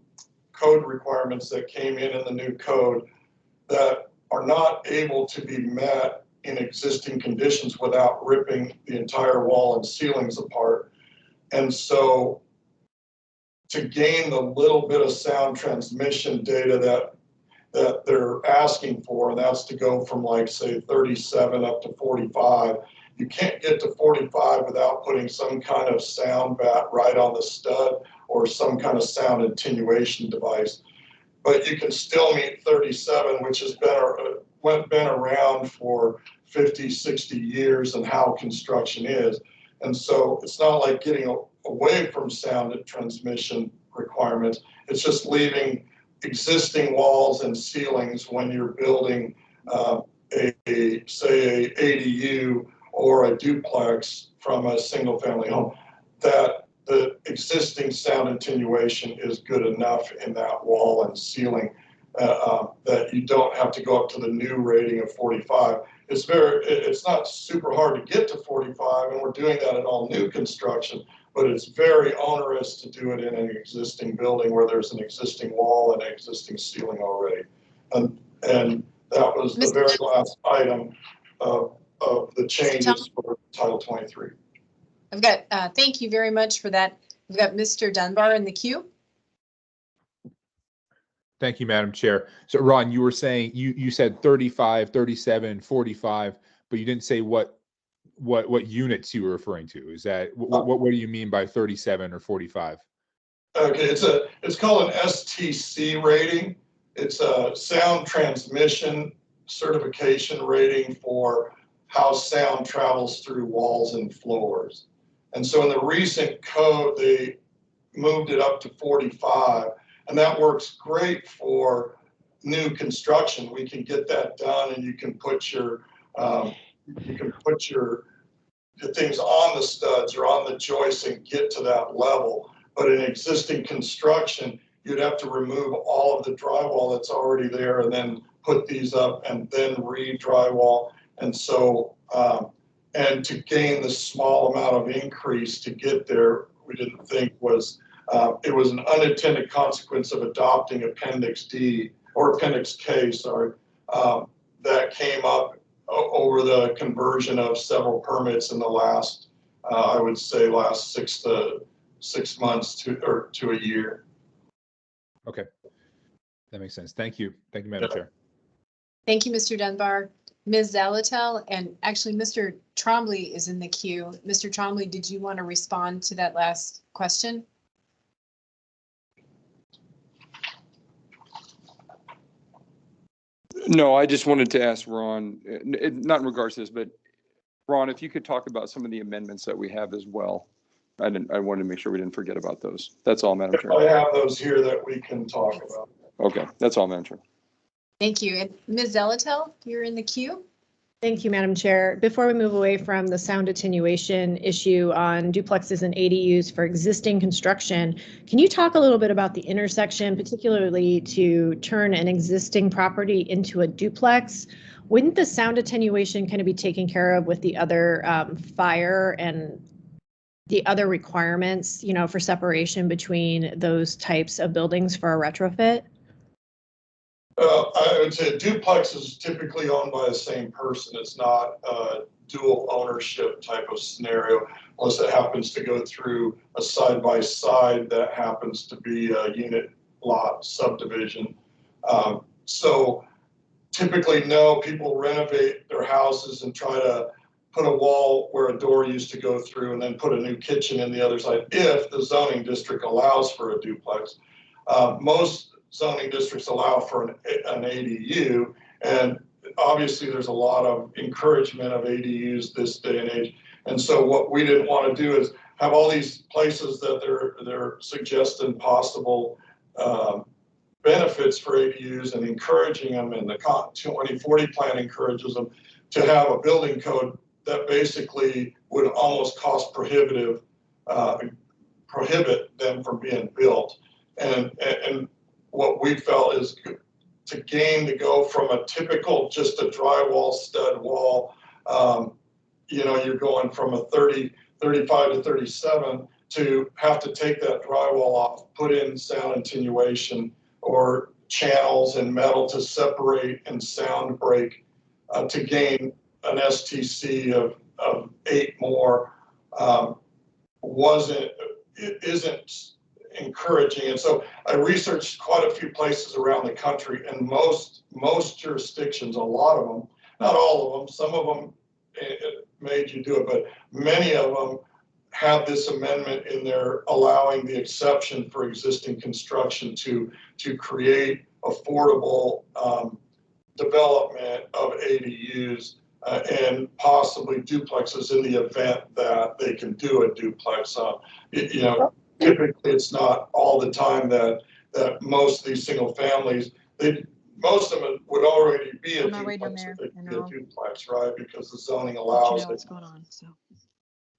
code requirements that came in the new code that are not able to be met in existing conditions without ripping the entire wall and ceilings apart. And so to gain the little bit of sound transmission data that they're asking for, and that's to go from like say 37 up to 45, you can't get to 45 without putting some kind of sound bat right on the stud or some kind of sound attenuation device. But you can still meet 37, which has been around for 50, 60 years and how construction is. And so it's not like getting away from sound transmission requirements. It's just leaving existing walls and ceilings when you're building say a ADU or a duplex from a single family home, that the existing sound attenuation is good enough in that wall and ceiling that you don't have to go up to the new rating of 45. It's not super hard to get to 45, and we're doing that in all new construction, but it's very onerous to do it in an existing building where there's an existing wall and an existing ceiling already. And that was the very last item of the changes for Title 23. I've got, thank you very much for that. We've got Mr. Dunbar in the queue. Thank you, Madam Chair. So Ron, you were saying, you said 35, 37, 45, but you didn't say what units you were referring to. Is that, what do you mean by 37 or 45? Okay, it's called an STC rating. It's a sound transmission certification rating for how sound travels through walls and floors. And so in the recent code, they moved it up to 45, and that works great for new construction. We can get that done, and you can put your things on the studs or on the joists and get to that level. But in existing construction, you'd have to remove all of the drywall that's already there and then put these up and then re-drywall. And so, and to gain the small amount of increase to get there, we didn't think was, it was an unintended consequence of adopting Appendix D or Appendix K, sorry, that came up over the conversion of several permits in the last, I would say last 6 months to a year. Okay. That makes sense. Thank you. Thank you, Madam Chair. Thank you, Mr. Dunbar. Ms. Zalatel, and actually Mr. Trombley is in the queue. Mr. Trombley, did you want to respond to that last question? No, I just wanted to ask Ron, not in regards to this, but Ron, if you could talk about some of the amendments that we have as well. I wanted to make sure we didn't forget about those. That's all, Madam Chair. I have those here that we can talk about. Okay, that's all, Madam Chair. Thank you. And Ms. Zalatel, you're in the queue. Thank you, Madam Chair. Before we move away from the sound attenuation issue on duplexes and ADUs for existing construction, can you talk a little bit about the intersection, particularly to turn an existing property into a duplex? Wouldn't the sound attenuation kind of be taken care of with the other fire and the other requirements, you know, for separation between those types of buildings for a retrofit? I would say a duplex is typically owned by the same person. It's not a dual ownership type of scenario, unless it happens to go through a side-by-side that happens to be a unit lot subdivision. So typically, no, people renovate their houses and try to put a wall where a door used to go through and then put a new kitchen in the other side if the zoning district allows for a duplex. Most zoning districts allow for an ADU, and obviously there's a lot of encouragement of ADUs this day and age. And so what we didn't want to do is have all these places that they're suggesting possible benefits for ADUs and encouraging them, and the 2040 plan encourages them to have a building code that basically would almost cost prohibit them from being built. And what we felt is to go from a typical just a drywall stud wall, you know, you're going from a 35 to 37 to have to take that drywall off, put in sound attenuation or channels and metal to separate and sound break to gain an STC of 8 more isn't encouraging. And so I researched quite a few places around the country, and most jurisdictions, a lot of them, not all of them, some of them made you do it, but many of them have this amendment in there allowing the exception for existing construction to create affordable development of ADUs and possibly duplexes in the event that they can do a duplex. You know, typically it's not all the time that most of these single families, most of them would already be a duplex, if they could be a duplex, right? Because the zoning allows it. What's going on, so.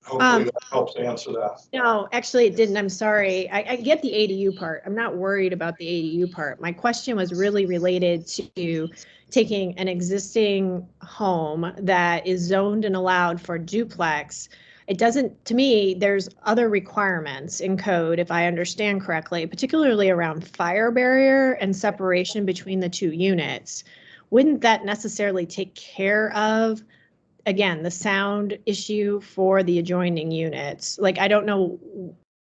Hopefully that helps answer that. No, actually it didn't. I'm sorry. I get the ADU part. I'm not worried about the ADU part. My question was really related to taking an existing home that is zoned and allowed for duplex. It doesn't, to me, there's other requirements in code, if I understand correctly, particularly around fire barrier and separation between the two units. Wouldn't that necessarily take care of, again, the sound issue for the adjoining units? Like, I don't know,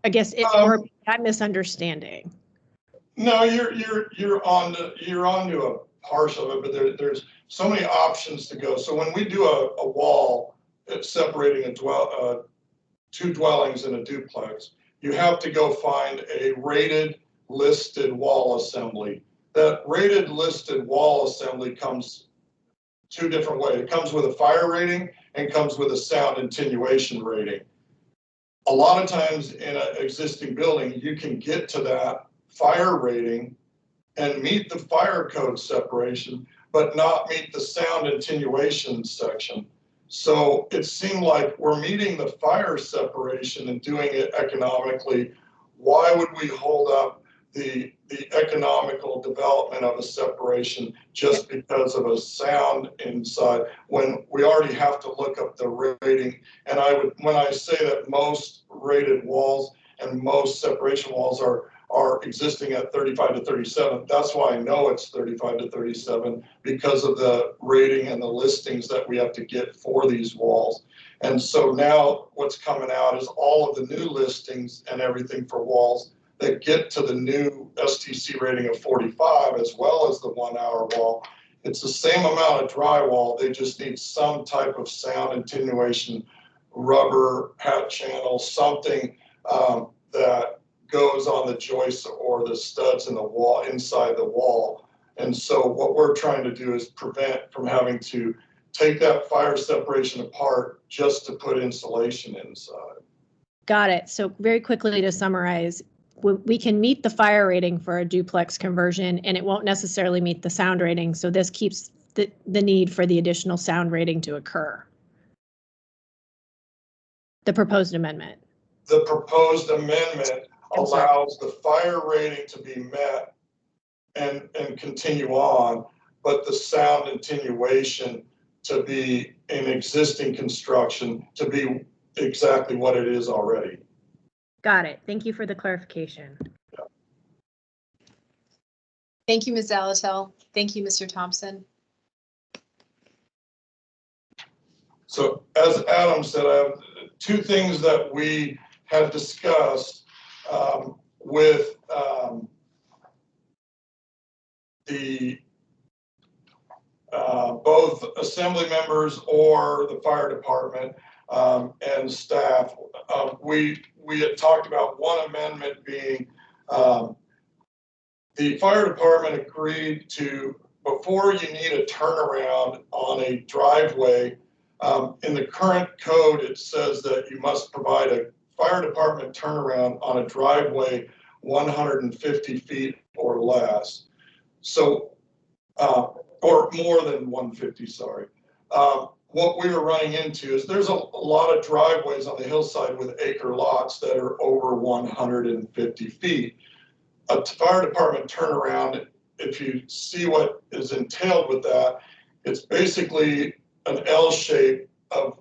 I guess it's more, I'm misunderstanding. No, you're onto a partial of it, but there's so many options to go. So when we do a wall separating two dwellings in a duplex, you have to go find a rated listed wall assembly. That rated listed wall assembly comes 2 different ways. It comes with a fire rating and comes with a sound attenuation rating. A lot of times in an existing building, you can get to that fire rating and meet the fire code separation, but not meet the sound attenuation section. So it seemed like we're meeting the fire separation and doing it economically. Why would we hold up the economical development of a separation just because of a sound inside when we already have to look up the rating? And when I say that most rated walls and most separation walls are existing at 35 to 37. That's why I know it's 35 to 37, because of the rating and the listings that we have to get for these walls. And so now what's coming out is all of the new listings and everything for walls that get to the new STC rating of 45 as well as the 1 hour wall. It's the same amount of drywall. They just need some type of sound attenuation, rubber, hat channel, something that goes on the joists or the studs in the wall, inside the wall. And so what we're trying to do is prevent from having to take that fire separation apart just to put insulation inside. Got it. So very quickly to summarize, we can meet the fire rating for a duplex conversion and it won't necessarily meet the sound rating. So this keeps the need for the additional sound rating to occur. The proposed amendment. The proposed amendment allows the fire rating to be met and continue on, but the sound attenuation to be in existing construction to be exactly what it is already. Got it. Thank you for the clarification. Yeah. Thank you, Ms. Zalatel. Thank you, Mr. Thompson. So as Adam said, I have two things that we had discussed with the both assembly members or the fire department and staff. We had talked about one amendment being the fire department agreed to, before you need a turnaround on a driveway, in the current code, it says that you must provide a fire department turnaround on a driveway 150 feet or less. So, or more than 150, sorry. What we were running into is there's a lot of driveways on the hillside with acre lots that are over 150 feet. A fire department turnaround, if you see what is entailed with that, it's basically an L shape of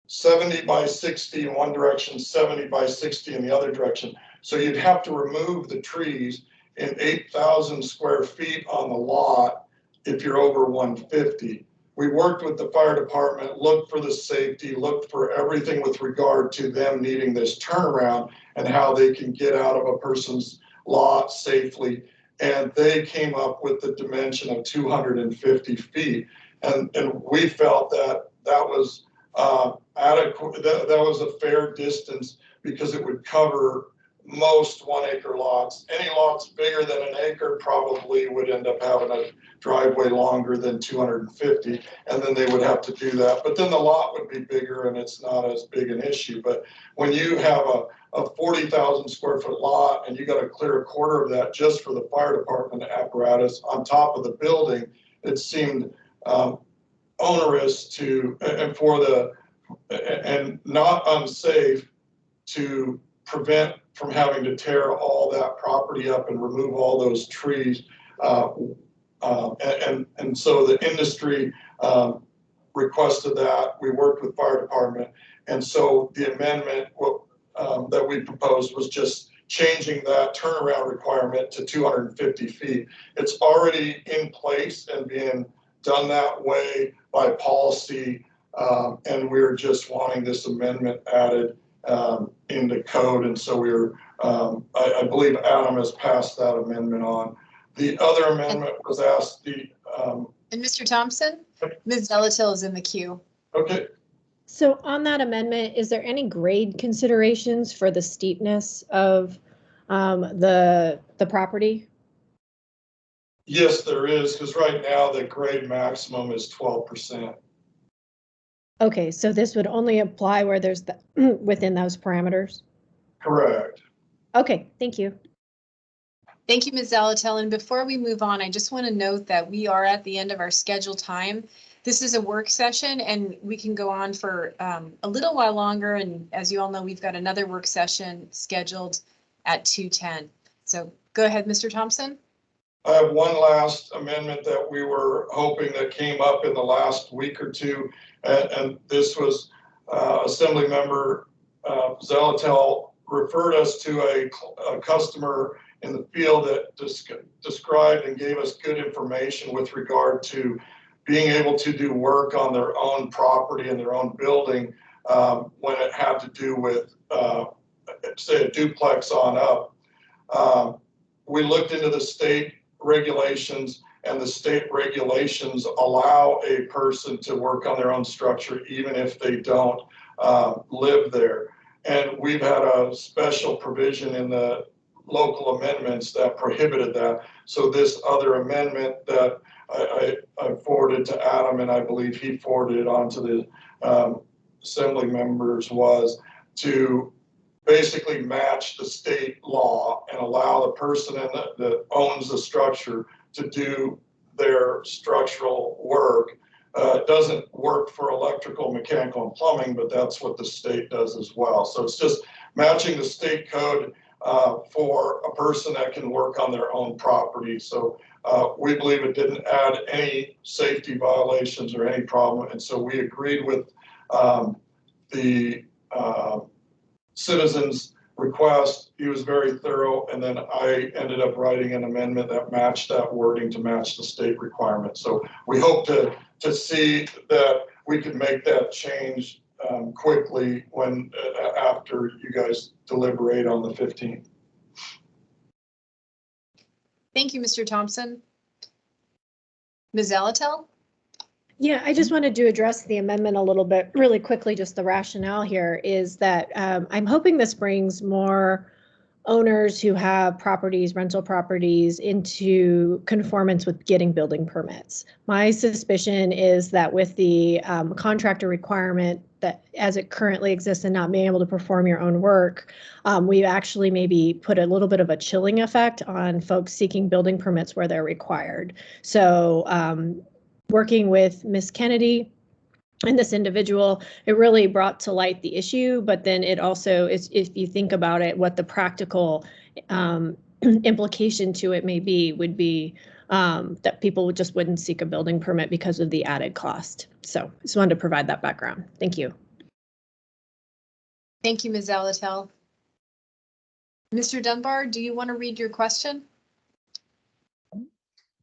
70 by 60 in one direction, 70 by 60 in the other direction. So you'd have to remove the trees in 8,000 square feet on the lot if you're over 150. We worked with the fire department, looked for the safety, looked for everything with regard to them needing this turnaround and how they can get out of a person's lot safely. And they came up with the dimension of 250 feet. And we felt that that was adequate, that was a fair distance because it would cover most 1 acre lots. Any lots bigger than an acre probably would end up having a driveway longer than 250, and then they would have to do that. But then the lot would be bigger and it's not as big an issue. But when you have a 40,000 square foot lot and you got to clear a quarter of that just for the fire department apparatus on top of the building, it seemed onerous to, and not unsafe to prevent from having to tear all that property up and remove all those trees. And so the industry requested that. We worked with fire department. And so the amendment that we proposed was just changing that turnaround requirement to 250 feet. It's already in place and being done that way by policy. And we're just wanting this amendment added into code. And so we're, I believe Adam has passed that amendment on. The other amendment was asked And Mr. Thompson, Ms. Zalatil is in the queue. Okay. So on that amendment, is there any grade considerations for the steepness of the property? Yes, there is, because right now the grade maximum is 12%. Okay, so this would only apply where there's the within those parameters? Correct. Okay, thank you. Thank you, Ms. Zalatil. And before we move on, I just want to note that we are at the end of our scheduled time. This is a work session and we can go on for a little while longer. And as you all know, we've got another work session scheduled at 2:10. So go ahead, Mr. Thompson. I have one last amendment that we were hoping that came up in the last week or two. And this was Assembly Member Zalatil referred us to a customer in the field that described and gave us good information with regard to being able to do work on their own property and their own building when it had to do with, say, a duplex on up. We looked into the state regulations, and the state regulations allow a person to work on their own structure even if they don't live there. And we've had a special provision in the local amendments that prohibited that. So this other amendment that I forwarded to Adam, and I believe he forwarded it on to the assembly members, was to basically match the state law and allow the person that owns the structure to do their structural work. It doesn't work for electrical, mechanical, and plumbing, but that's what the state does as well. So it's just matching the state code for a person that can work on their own property. So we believe it didn't add any safety violations or any problem. And so we agreed with the citizens' request. He was very thorough, and then I ended up writing an amendment that matched that wording to match the state requirement. So we hope to see that we can make that change quickly when after you guys deliberate on the 15th. Thank you, Mr. Thompson. Ms. Zalatel? Yeah, I just wanted to address the amendment a little bit really quickly. Just the rationale here is that I'm hoping this brings more owners who have properties, rental properties, into conformance with getting building permits. My suspicion is that with the contractor requirement that as it currently exists and not being able to perform your own work, we've actually maybe put a little bit of a chilling effect on folks seeking building permits where they're required. So working with Ms. Kennedy and this individual, it really brought to light the issue, but then it also is, if you think about it, what the practical implication to it may be, would be that people just wouldn't seek a building permit because of the added cost. So just wanted to provide that background. Thank you. Thank you, Ms. Zalatel. Mr. Dunbar, do you want to read your question?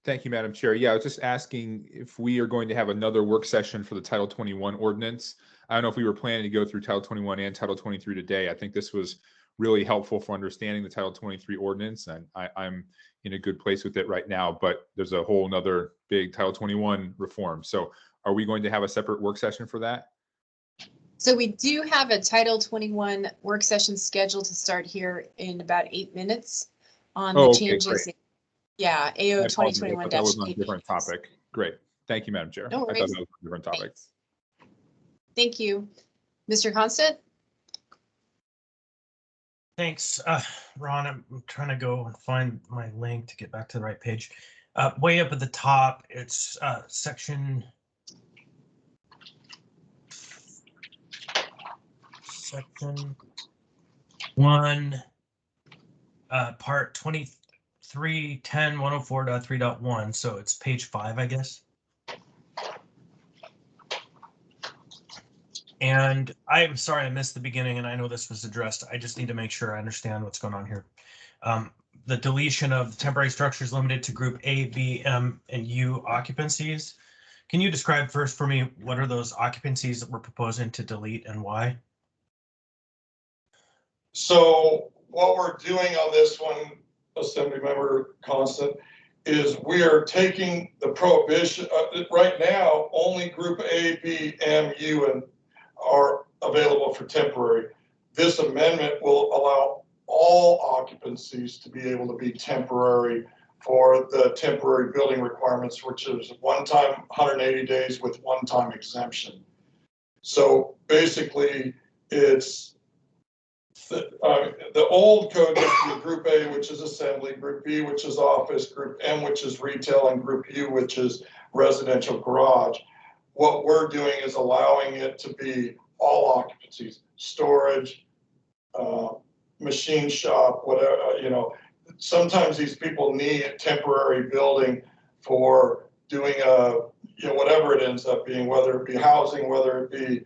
Thank you, Madam Chair. Yeah, I was just asking if we are going to have another work session for the Title 21 ordinance. I don't know if we were planning to go through Title 21 and Title 23 today. I think this was really helpful for understanding the Title 23 ordinance, and I'm in a good place with it right now, but there's a whole nother big Title 21 reform. So are we going to have a separate work session for that? So we do have a Title 21 work session scheduled to start here in about 8 minutes on the changes. Great. Yeah, AO 2021-8. That was on a different topic. Great. Thank you, Madam Chair. No worries. I thought that was a different topic. Thanks. Thank you. Mr. Constant? Thanks, Ron. I'm trying to go and find my link to get back to the right page. Way up at the top, it's section 1, part 23.10.104.3.1. So it's page 5, I guess. And I'm sorry I missed the beginning, and I know this was addressed. I just need to make sure I understand what's going on here. The deletion of temporary structures limited to group A, B, M, and U occupancies. Can you describe first for me what are those occupancies that we're proposing to delete and why? So what we're doing on this one, Assemblymember Constant, is we are taking the prohibition. Right now, only group A, B, M, U, and are available for temporary. This amendment will allow all occupancies to be able to be temporary for the temporary building requirements, which is one time 180 days with one-time exemption. So basically, it's the old code gives you group A, which is assembly, group B, which is office, group M, which is retail, and group U, which is residential garage. What we're doing is allowing it to be all occupancies, storage, machine shop, whatever, you know. Sometimes these people need a temporary building for doing whatever it ends up being, whether it be housing, whether it be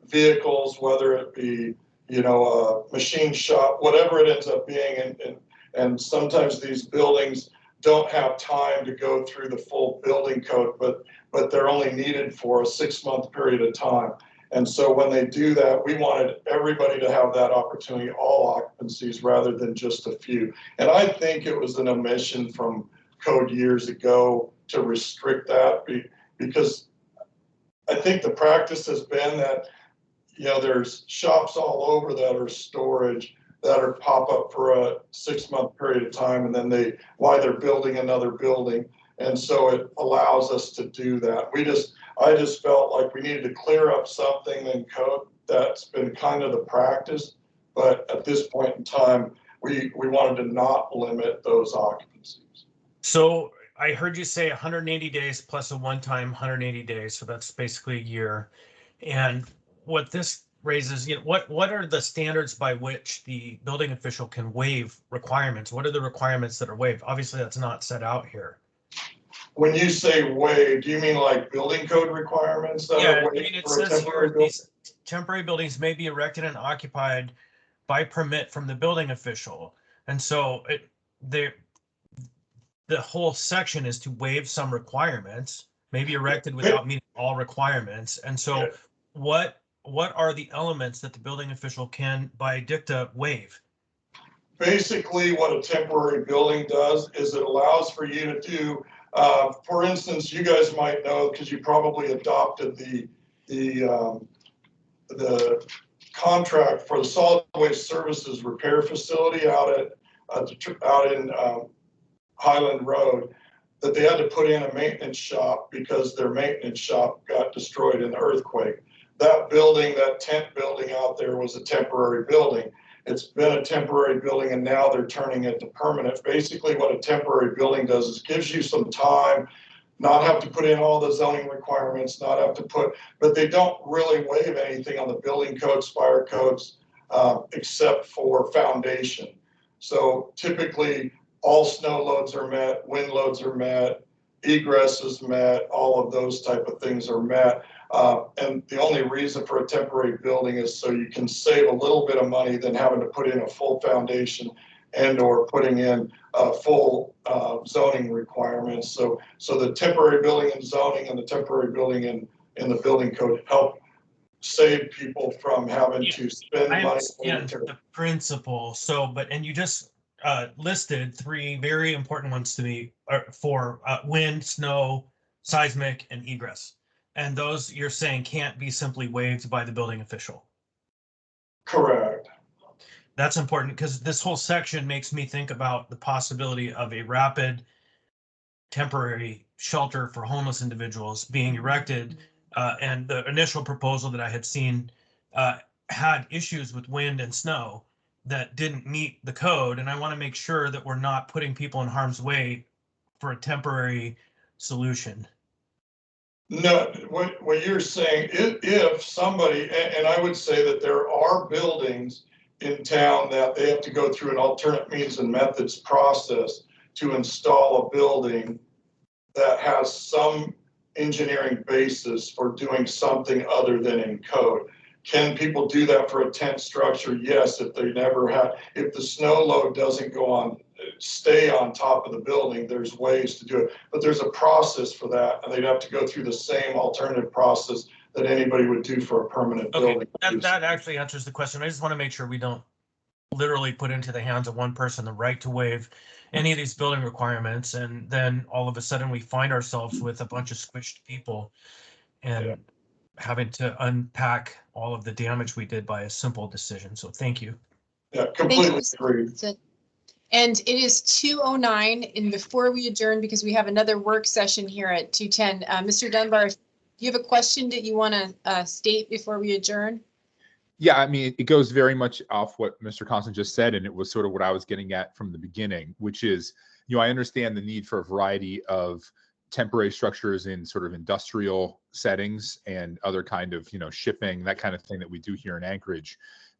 vehicles, whether it be, a machine shop, whatever it ends up being. And sometimes these buildings don't have time to go through the full building code, but they're only needed for a 6-month period of time. And so when they do that, we wanted everybody to have that opportunity, all occupancies rather than just a few. And I think it was an omission from code years ago to restrict that because I think the practice has been that, you know, there's shops all over that are storage that are pop up for a 6-month period of time, and then why they're building another building. And so it allows us to do that. I just felt like we needed to clear up something in code that's been kind of the practice. But at this point in time, we wanted to not limit those occupancies. So I heard you say 180 days plus a one-time 180 days. So that's basically a year. And what this raises, you know, what are the standards by which the building official can waive requirements? What are the requirements that are waived? Obviously, that's not set out here. When you say waive, do you mean like building code requirements that Yeah, are I mean, waived it for a says temporary here, building? these temporary buildings may be erected and occupied by permit from the building official. And so the whole section is to waive some requirements, may be erected without meeting all requirements. And so what are the elements that the building official can, by dicta, waive? Basically, what a temporary building does is it allows for you to do, for instance, you guys might know because you probably adopted the contract for the solid waste services repair facility out in Highland Road, that they had to put in a maintenance shop because their maintenance shop got destroyed in the earthquake. That building, that tent building out there, was a temporary building. It's been a temporary building and now they're turning it to permanent. Basically what a temporary building does is gives you some time, not have to put in all the zoning requirements, not have to but they don't really waive anything on the building codes, fire codes, except for foundation. So typically all snow loads are met, wind loads are met, egress is met, all of those type of things are met. And the only reason for a temporary building is so you can save a little bit of money than having to put in a full foundation and or putting in full zoning requirements. So the temporary building and zoning and the temporary building in the building code help save people from having to spend I money. understand the principle. So, and you just listed 3 very important ones to me for wind, snow, seismic, and egress. And those you're saying can't be simply waived by the building official. Correct. That's important because this whole section makes me think about the possibility of a rapid temporary shelter for homeless individuals being erected. And the initial proposal that I had seen had issues with wind and snow that didn't meet the code. And I want to make sure that we're not putting people in harm's way for a temporary solution. No, what you're saying, if somebody, and I would say that there are buildings in town that they have to go through an alternate means and methods process to install a building that has some engineering basis for doing something other than in code. Can people do that for a tent structure? Yes, if the snow load doesn't stay on top of the building, there's ways to do it. But there's a process for that, and they'd have to go through the same alternative process that anybody would do for a permanent building. That actually answers the question. I just want to make sure we don't literally put into the hands of one person the right to waive any of these building requirements, and then all of a sudden we find ourselves with a bunch of squished people and having to unpack all of the damage we did by a simple decision. So thank you. Yeah, completely agreed. And it is 2:09, and before we adjourn, because we have another work session here at 2:10, Mr. Dunbar, do you have a question that you want to state before we adjourn? Yeah, I mean, it goes very much off what Mr. Constant just said, and it was sort of what I was getting at from the beginning, which is, you know, I understand the need for a variety of temporary structures in sort of industrial settings and other kind of, you know, shipping, that kind of thing that we do here in Anchorage.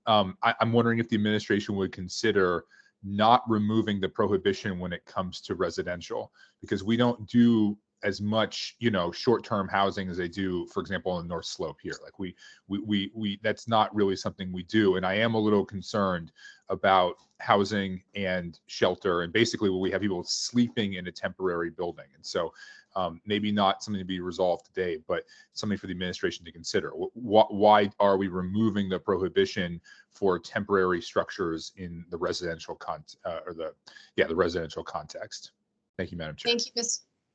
I'm wondering if the administration would consider not removing the prohibition when it comes to residential, because we don't do as much, you know, short-term housing as they do, for example, on the North Slope here. Like we that's not really something we do. And I am a little concerned about housing and shelter, and basically where we have people sleeping in a temporary building. And so maybe not something to be resolved today, but something for the administration to consider. Why are we removing the prohibition for temporary structures in the residential the residential context? Thank you, Madam Chair.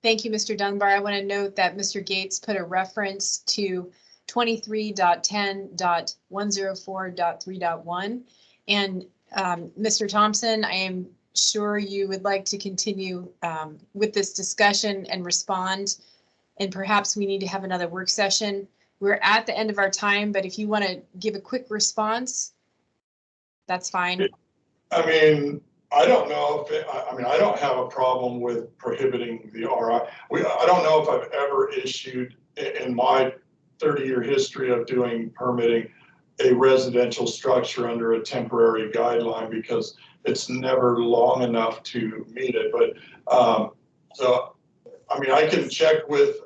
Thank you, Mr. Dunbar. I want to note that Mr. Gates put a reference to 23.10.104.3.1. And Mr. Thompson, I am sure you would like to continue with this discussion and respond. And perhaps we need to have another work session. We're at the end of our time, but if you want to give a quick response, that's fine. I mean, I don't know if I don't have a problem with prohibiting the RI. I don't know if I've ever issued in my 30-year history of doing permitting a residential structure under a temporary guideline, because it's never long enough to meet it. But so, I mean, I can check with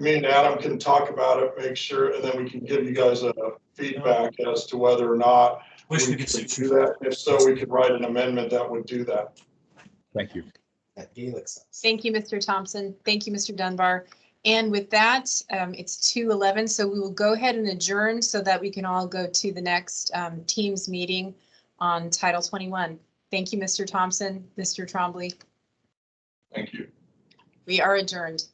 me and Adam can talk about it, make sure, and then we can give you guys a feedback as to whether or not we could do that. If so, we could write an amendment that would do that. Thank you. Thank you, Mr. Thompson. Thank you, Mr. Dunbar. And with that, it's 2:11, so we will go ahead and adjourn so that we can all go to the next Teams meeting on Title 21. Thank you, Mr. Thompson, Mr. Trombley. Thank you. We are adjourned.